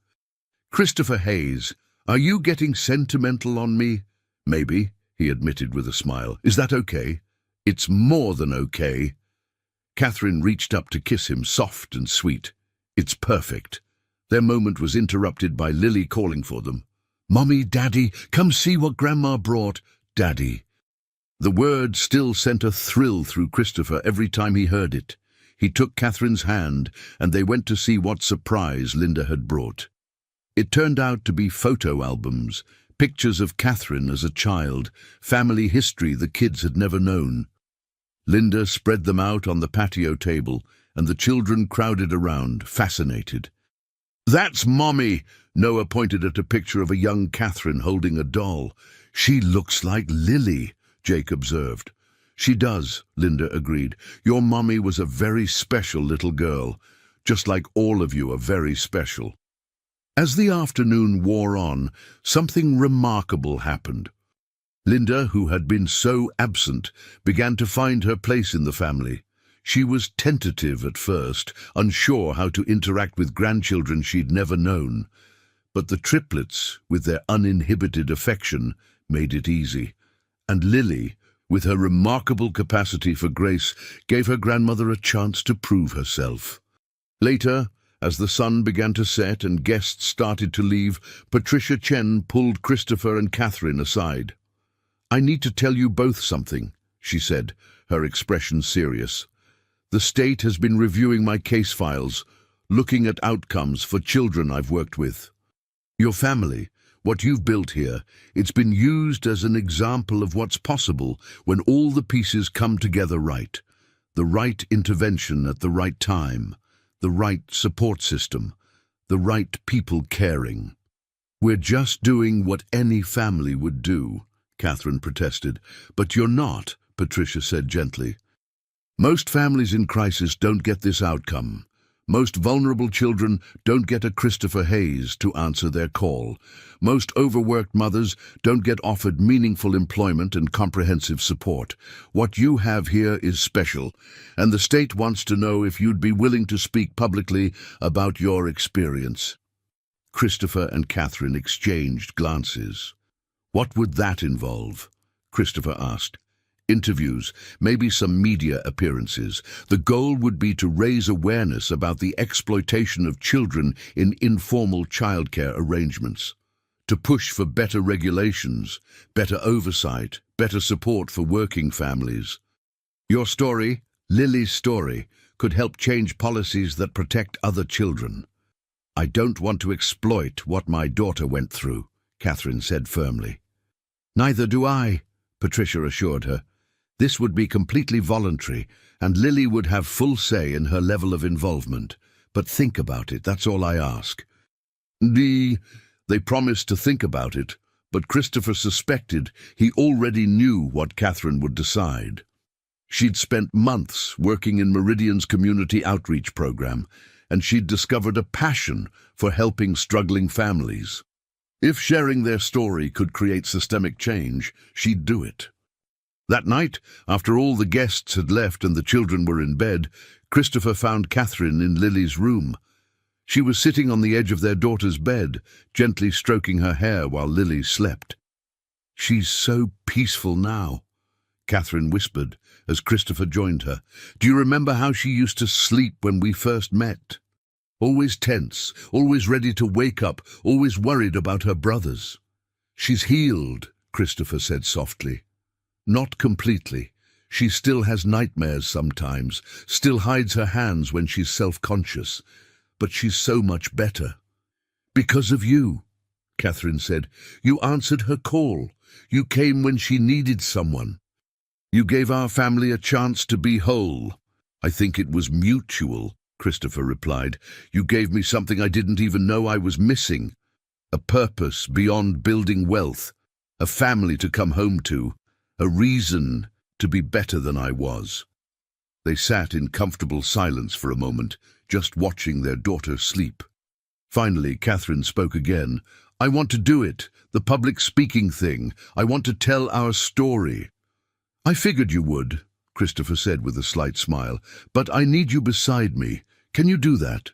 "Christopher Hayes, are you getting sentimental on me?" "Maybe," he admitted with a smile. "Is that okay?" "It's more than okay." Catherine reached up to kiss him, soft and sweet. "It's perfect." Their moment was interrupted by Lily calling for them. "Mommy, Daddy, come see what Grandma brought." "Daddy." The word still sent a thrill through Christopher every time he heard it. He took Catherine's hand, and they went to see what surprise Linda had brought. It turned out to be photo albums, pictures of Catherine as a child, family history the kids had never known. Linda spread them out on the patio table, and the children crowded around, fascinated. "That's Mommy!" Noah pointed at a picture of a young Catherine holding a doll. "She looks like Lily," Jake observed. "She does," Linda agreed. "Your mommy was a very special little girl, just like all of you are very special." As the afternoon wore on, something remarkable happened. Linda, who had been so absent, began to find her place in the family. She was tentative at first, unsure how to interact with grandchildren she'd never known. But the triplets, with their uninhibited affection, made it easy. And Lily, with her remarkable capacity for grace, gave her grandmother a chance to prove herself. Later, as the sun began to set and guests started to leave, Patricia Chen pulled Christopher and Catherine aside. "I need to tell you both something," she said, her expression serious. "The state has been reviewing my case files, looking at outcomes for children I've worked with. Your family, what you've built here, it's been used as an example of what's possible when all the pieces come together right. The right intervention at the right time, the right support system, the right people caring. We're just doing what any family would do," Catherine protested. "But you're not," Patricia said gently. "Most families in crisis don't get this outcome. Most vulnerable children don't get a Christopher Hayes to answer their call. Most overworked mothers don't get offered meaningful employment and comprehensive support. What you have here is special, and the state wants to know if you'd be willing to speak publicly about your experience." Christopher and Catherine exchanged glances. "What would that involve?" Christopher asked. "Interviews, maybe some media appearances. The goal would be to raise awareness about the exploitation of children in informal childcare arrangements. To push for better regulations, better oversight, better support for working families. Your story, Lily's story, could help change policies that protect other children." "I don't want to exploit what my daughter went through," Catherine said firmly. "Neither do I," Patricia assured her. "This would be completely voluntary, and Lily would have full say in her level of involvement. But think about it, that's all I ask." They promised to think about it, but Christopher suspected he already knew what Catherine would decide. She'd spent months working in Meridian's community outreach program, and she'd discovered a passion for helping struggling families. If sharing their story could create systemic change, she'd do it. That night, after all the guests had left and the children were in bed, Christopher found Catherine in Lily's room. She was sitting on the edge of their daughter's bed, gently stroking her hair while Lily slept. "She's so peaceful now," Catherine whispered as Christopher joined her. "Do you remember how she used to sleep when we first met? Always tense, always ready to wake up, always worried about her brothers." "She's healed," Christopher said softly. "Not completely. She still has nightmares sometimes, still hides her hands when she's self-conscious. But she's so much better." "Because of you," Catherine said. "You answered her call. You came when she needed someone. You gave our family a chance to be whole." "I think it was mutual," Christopher replied. "You gave me something I didn't even know I was missing. A purpose beyond building wealth, a family to come home to, a reason to be better than I was." They sat in comfortable silence for a moment, just watching their daughter sleep. Finally, Catherine spoke again. "I want to do it, the public speaking thing. I want to tell our story." "I figured you would," Christopher said with a slight smile, "but I need you beside me. Can you do that?"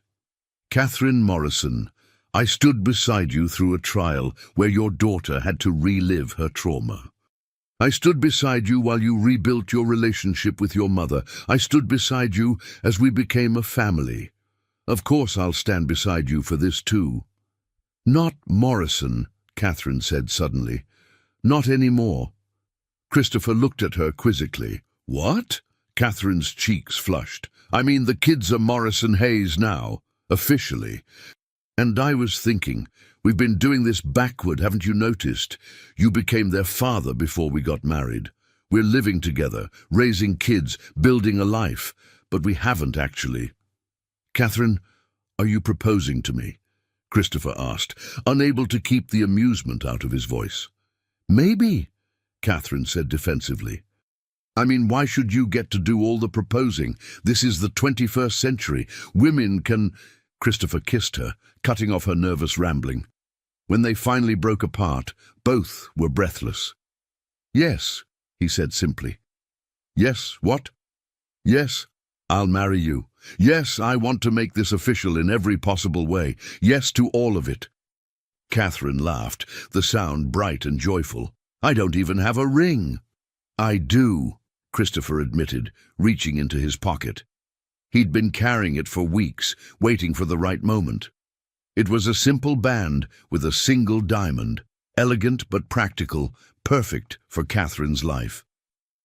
"Catherine Morrison, I stood beside you through a trial where your daughter had to relive her trauma. I stood beside you while you rebuilt your relationship with your mother. I stood beside you as we became a family. Of course I'll stand beside you for this too." "Not Morrison," Catherine said suddenly. "Not anymore." Christopher looked at her quizzically. "What?" Catherine's cheeks flushed. "I mean, the kids are Morrison Hayes now, officially. And I was thinking, we've been doing this backward, haven't you noticed? You became their father before we got married. We're living together, raising kids, building a life, but we haven't actually." "Catherine, are you proposing to me?" Christopher asked, unable to keep the amusement out of his voice. "Maybe," Catherine said defensively. "I mean, why should you get to do all the proposing? This is the 21st century. Women can—" Christopher kissed her, cutting off her nervous rambling. When they finally broke apart, both were breathless. "Yes," he said simply. "Yes, what?" "Yes, I'll marry you. Yes, I want to make this official in every possible way. Yes to all of it." Catherine laughed, the sound bright and joyful. "I don't even have a ring." "I do," Christopher admitted, reaching into his pocket. He'd been carrying it for weeks, waiting for the right moment. It was a simple band with a single diamond, elegant but practical, perfect for Catherine's life.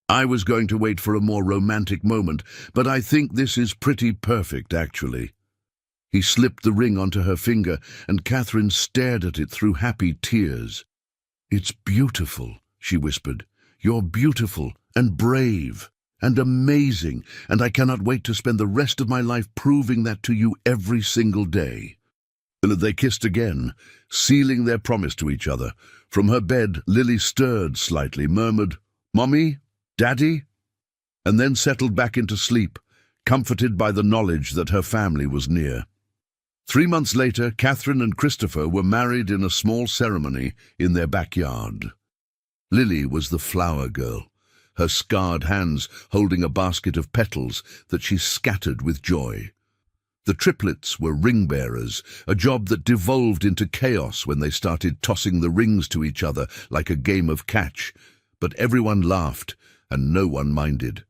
"I was going to wait for a more romantic moment, but I think this is pretty perfect, actually." He slipped the ring onto her finger, and Catherine stared at it through happy tears. "It's beautiful," she whispered. "You're beautiful and brave and amazing, and I cannot wait to spend the rest of my life proving that to you every single day." They kissed again, sealing their promise to each other. From her bed, Lily stirred slightly, murmured, "Mommy? Daddy?" and then settled back into sleep, comforted by the knowledge that her family was near. 3 months later, Catherine and Christopher were married in a small ceremony in their backyard. Lily was the flower girl, her scarred hands holding a basket of petals that she scattered with joy. The triplets were ring-bearers, a job that devolved into chaos when they started tossing the rings to each other like a game of catch, but everyone laughed and no one minded.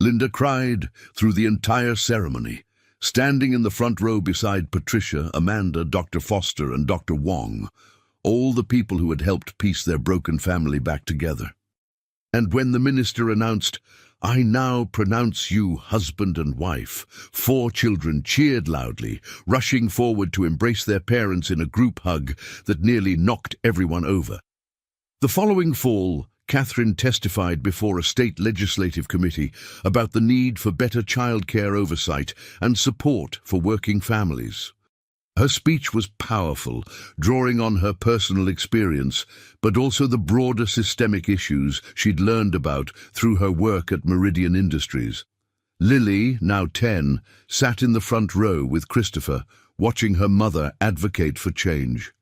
Linda cried through the entire ceremony, standing in the front row beside Patricia, Amanda, Dr. Foster, and Dr. Wong, all the people who had helped piece their broken family back together. And when the minister announced, "I now pronounce you husband and wife." 4 children cheered loudly, rushing forward to embrace their parents in a group hug that nearly knocked everyone over. The following fall, Catherine testified before a state legislative committee about the need for better childcare oversight and support for working families. Her speech was powerful, drawing on her personal experience, but also the broader systemic issues she'd learned about through her work at Meridian Industries. Lily, now 10, sat in the front row with Christopher, watching her mother advocate for change.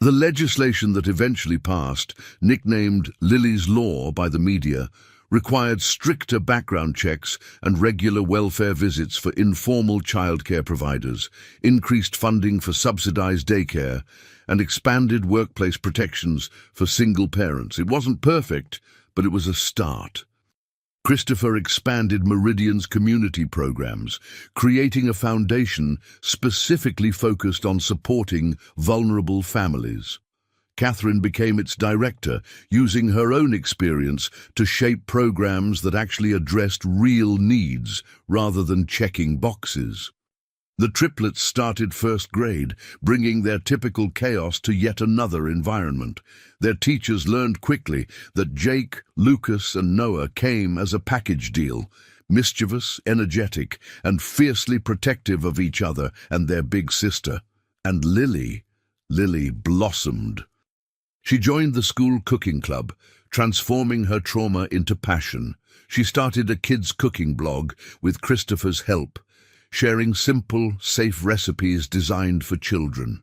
The legislation that eventually passed, nicknamed Lily's Law by the media, required stricter background checks and regular welfare visits for informal childcare providers, increased funding for subsidized daycare, and expanded workplace protections for single parents. It wasn't perfect, but it was a start. Christopher expanded Meridian's community programs, creating a foundation specifically focused on supporting vulnerable families. Catherine became its director, using her own experience to shape programs that actually addressed real needs rather than checking boxes. The triplets started first grade, bringing their typical chaos to yet another environment. Their teachers learned quickly that Jake, Lucas, and Noah came as a package deal, mischievous, energetic, and fiercely protective of each other and their big sister. And Lily blossomed. She joined the school cooking club, transforming her trauma into passion. She started a kids' cooking blog with Christopher's help, sharing simple, safe recipes designed for children.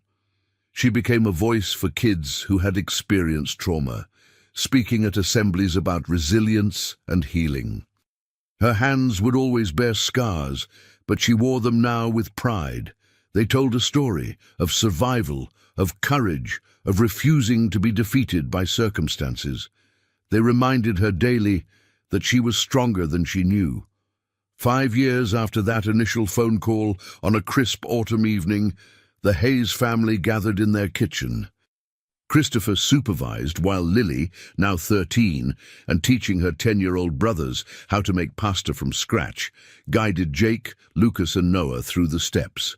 She became a voice for kids who had experienced trauma, speaking at assemblies about resilience and healing. Her hands would always bear scars, but she wore them now with pride. They told a story of survival, of courage, of refusing to be defeated by circumstances. They reminded her daily that she was stronger than she knew. 5 years after that initial phone call, on a crisp autumn evening, the Hayes family gathered in their kitchen. Christopher supervised while Lily, now 13, and teaching her 10-year-old brothers how to make pasta from scratch, guided Jake, Lucas, and Noah through the steps.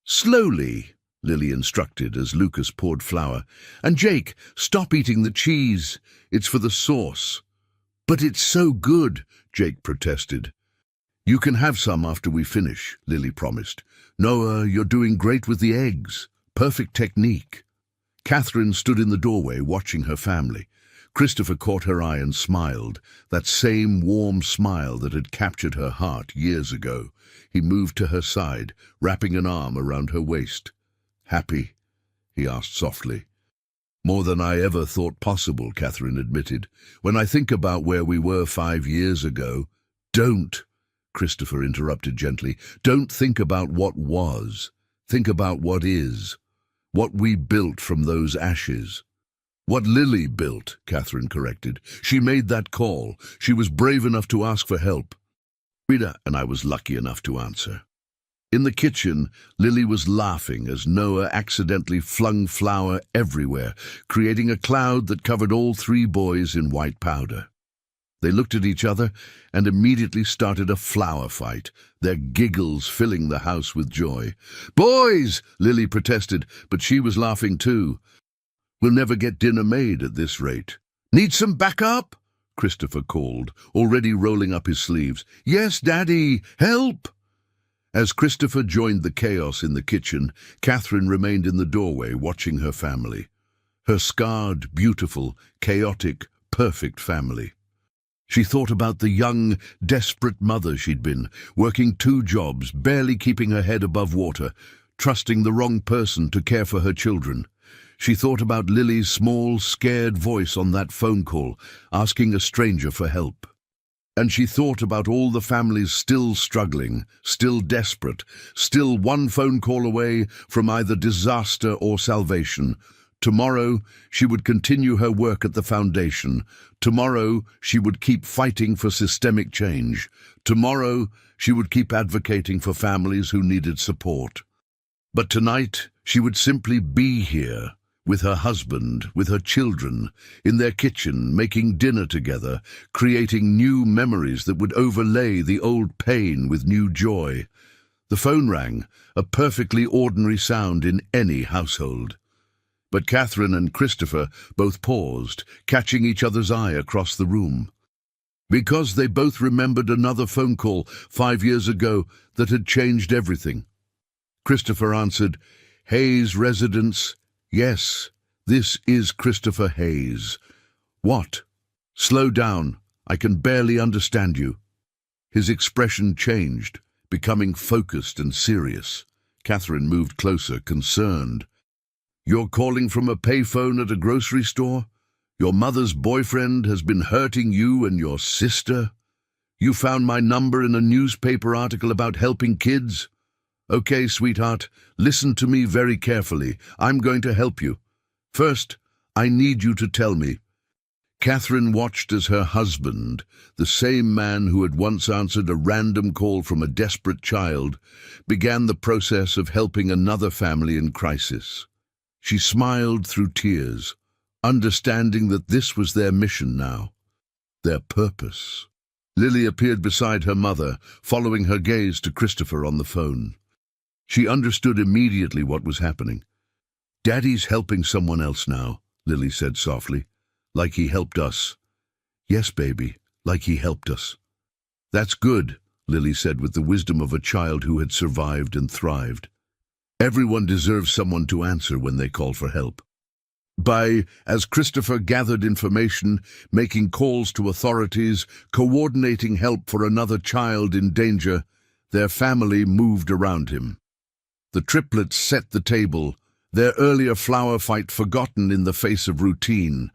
"Slowly," Lily instructed as Lucas poured flour. "And Jake, stop eating the cheese. It's for the sauce." "But it's so good," Jake protested. "You can have some after we finish," Lily promised. "Noah, you're doing great with the eggs. Perfect technique." Catherine stood in the doorway watching her family. Christopher caught her eye and smiled, that same warm smile that had captured her heart years ago. He moved to her side, wrapping an arm around her waist. "Happy?" he asked softly. "More than I ever thought possible," Catherine admitted. "When I think about where we were 5 years ago—" "Don't," Christopher interrupted gently. "Don't think about what was. Think about what is. What we built from those ashes." "What Lily built," Catherine corrected. "She made that call. She was brave enough to ask for help. Rita and I was lucky enough to answer." In the kitchen, Lily was laughing as Noah accidentally flung flour everywhere, creating a cloud that covered all 3 boys in white powder. They looked at each other and immediately started a flour fight, their giggles filling the house with joy. "Boys!" Lily protested, but she was laughing too. "We'll never get dinner made at this rate." "Need some backup?" Christopher called, already rolling up his sleeves. "Yes, Daddy, help!" As Christopher joined the chaos in the kitchen, Catherine remained in the doorway watching her family. Her scarred, beautiful, chaotic, perfect family. She thought about the young, desperate mother she'd been, working 2 jobs, barely keeping her head above water, trusting the wrong person to care for her children. She thought about Lily's small, scared voice on that phone call, asking a stranger for help. And she thought about all the families still struggling, still desperate, still one phone call away from either disaster or salvation. Tomorrow, she would continue her work at the foundation. Tomorrow, she would keep fighting for systemic change. Tomorrow, she would keep advocating for families who needed support. But tonight, she would simply be here, with her husband, with her children, in their kitchen, making dinner together, creating new memories that would overlay the old pain with new joy. The phone rang, a perfectly ordinary sound in any household. But Catherine and Christopher both paused, catching each other's eye across the room. Because they both remembered another phone call 5 years ago that had changed everything. Christopher answered, "Hayes residence. Yes, this is Christopher Hayes." "What?" "Slow down. I can barely understand you." His expression changed, becoming focused and serious. Catherine moved closer, concerned. "You're calling from a payphone at a grocery store? Your mother's boyfriend has been hurting you and your sister? You found my number in a newspaper article about helping kids? Okay, sweetheart, listen to me very carefully. I'm going to help you. First, I need you to tell me." Catherine watched as her husband, the same man who had once answered a random call from a desperate child, began the process of helping another family in crisis. She smiled through tears, understanding that this was their mission now, their purpose. Lily appeared beside her mother, following her gaze to Christopher on the phone. She understood immediately what was happening. "Daddy's helping someone else now," Lily said softly. "Like he helped us." "Yes, baby, like he helped us." "That's good," Lily said with the wisdom of a child who had survived and thrived. "Everyone deserves someone to answer when they call for help." As Christopher gathered information, making calls to authorities, coordinating help for another child in danger, their family moved around him. The triplets set the table, their earlier flower fight forgotten in the face of routine.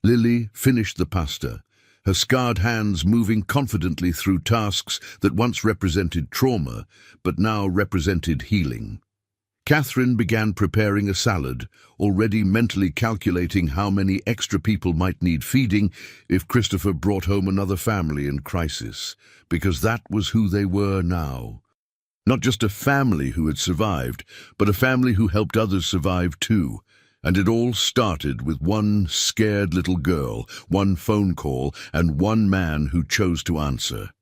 Lily finished the pasta, her scarred hands moving confidently through tasks that once represented trauma, but now represented healing. Catherine began preparing a salad, already mentally calculating how many extra people might need feeding if Christopher brought home another family in crisis, because that was who they were now. Not just a family who had survived, but a family who helped others survive too. And it all started with one scared little girl, one phone call, and one man who chose to answer.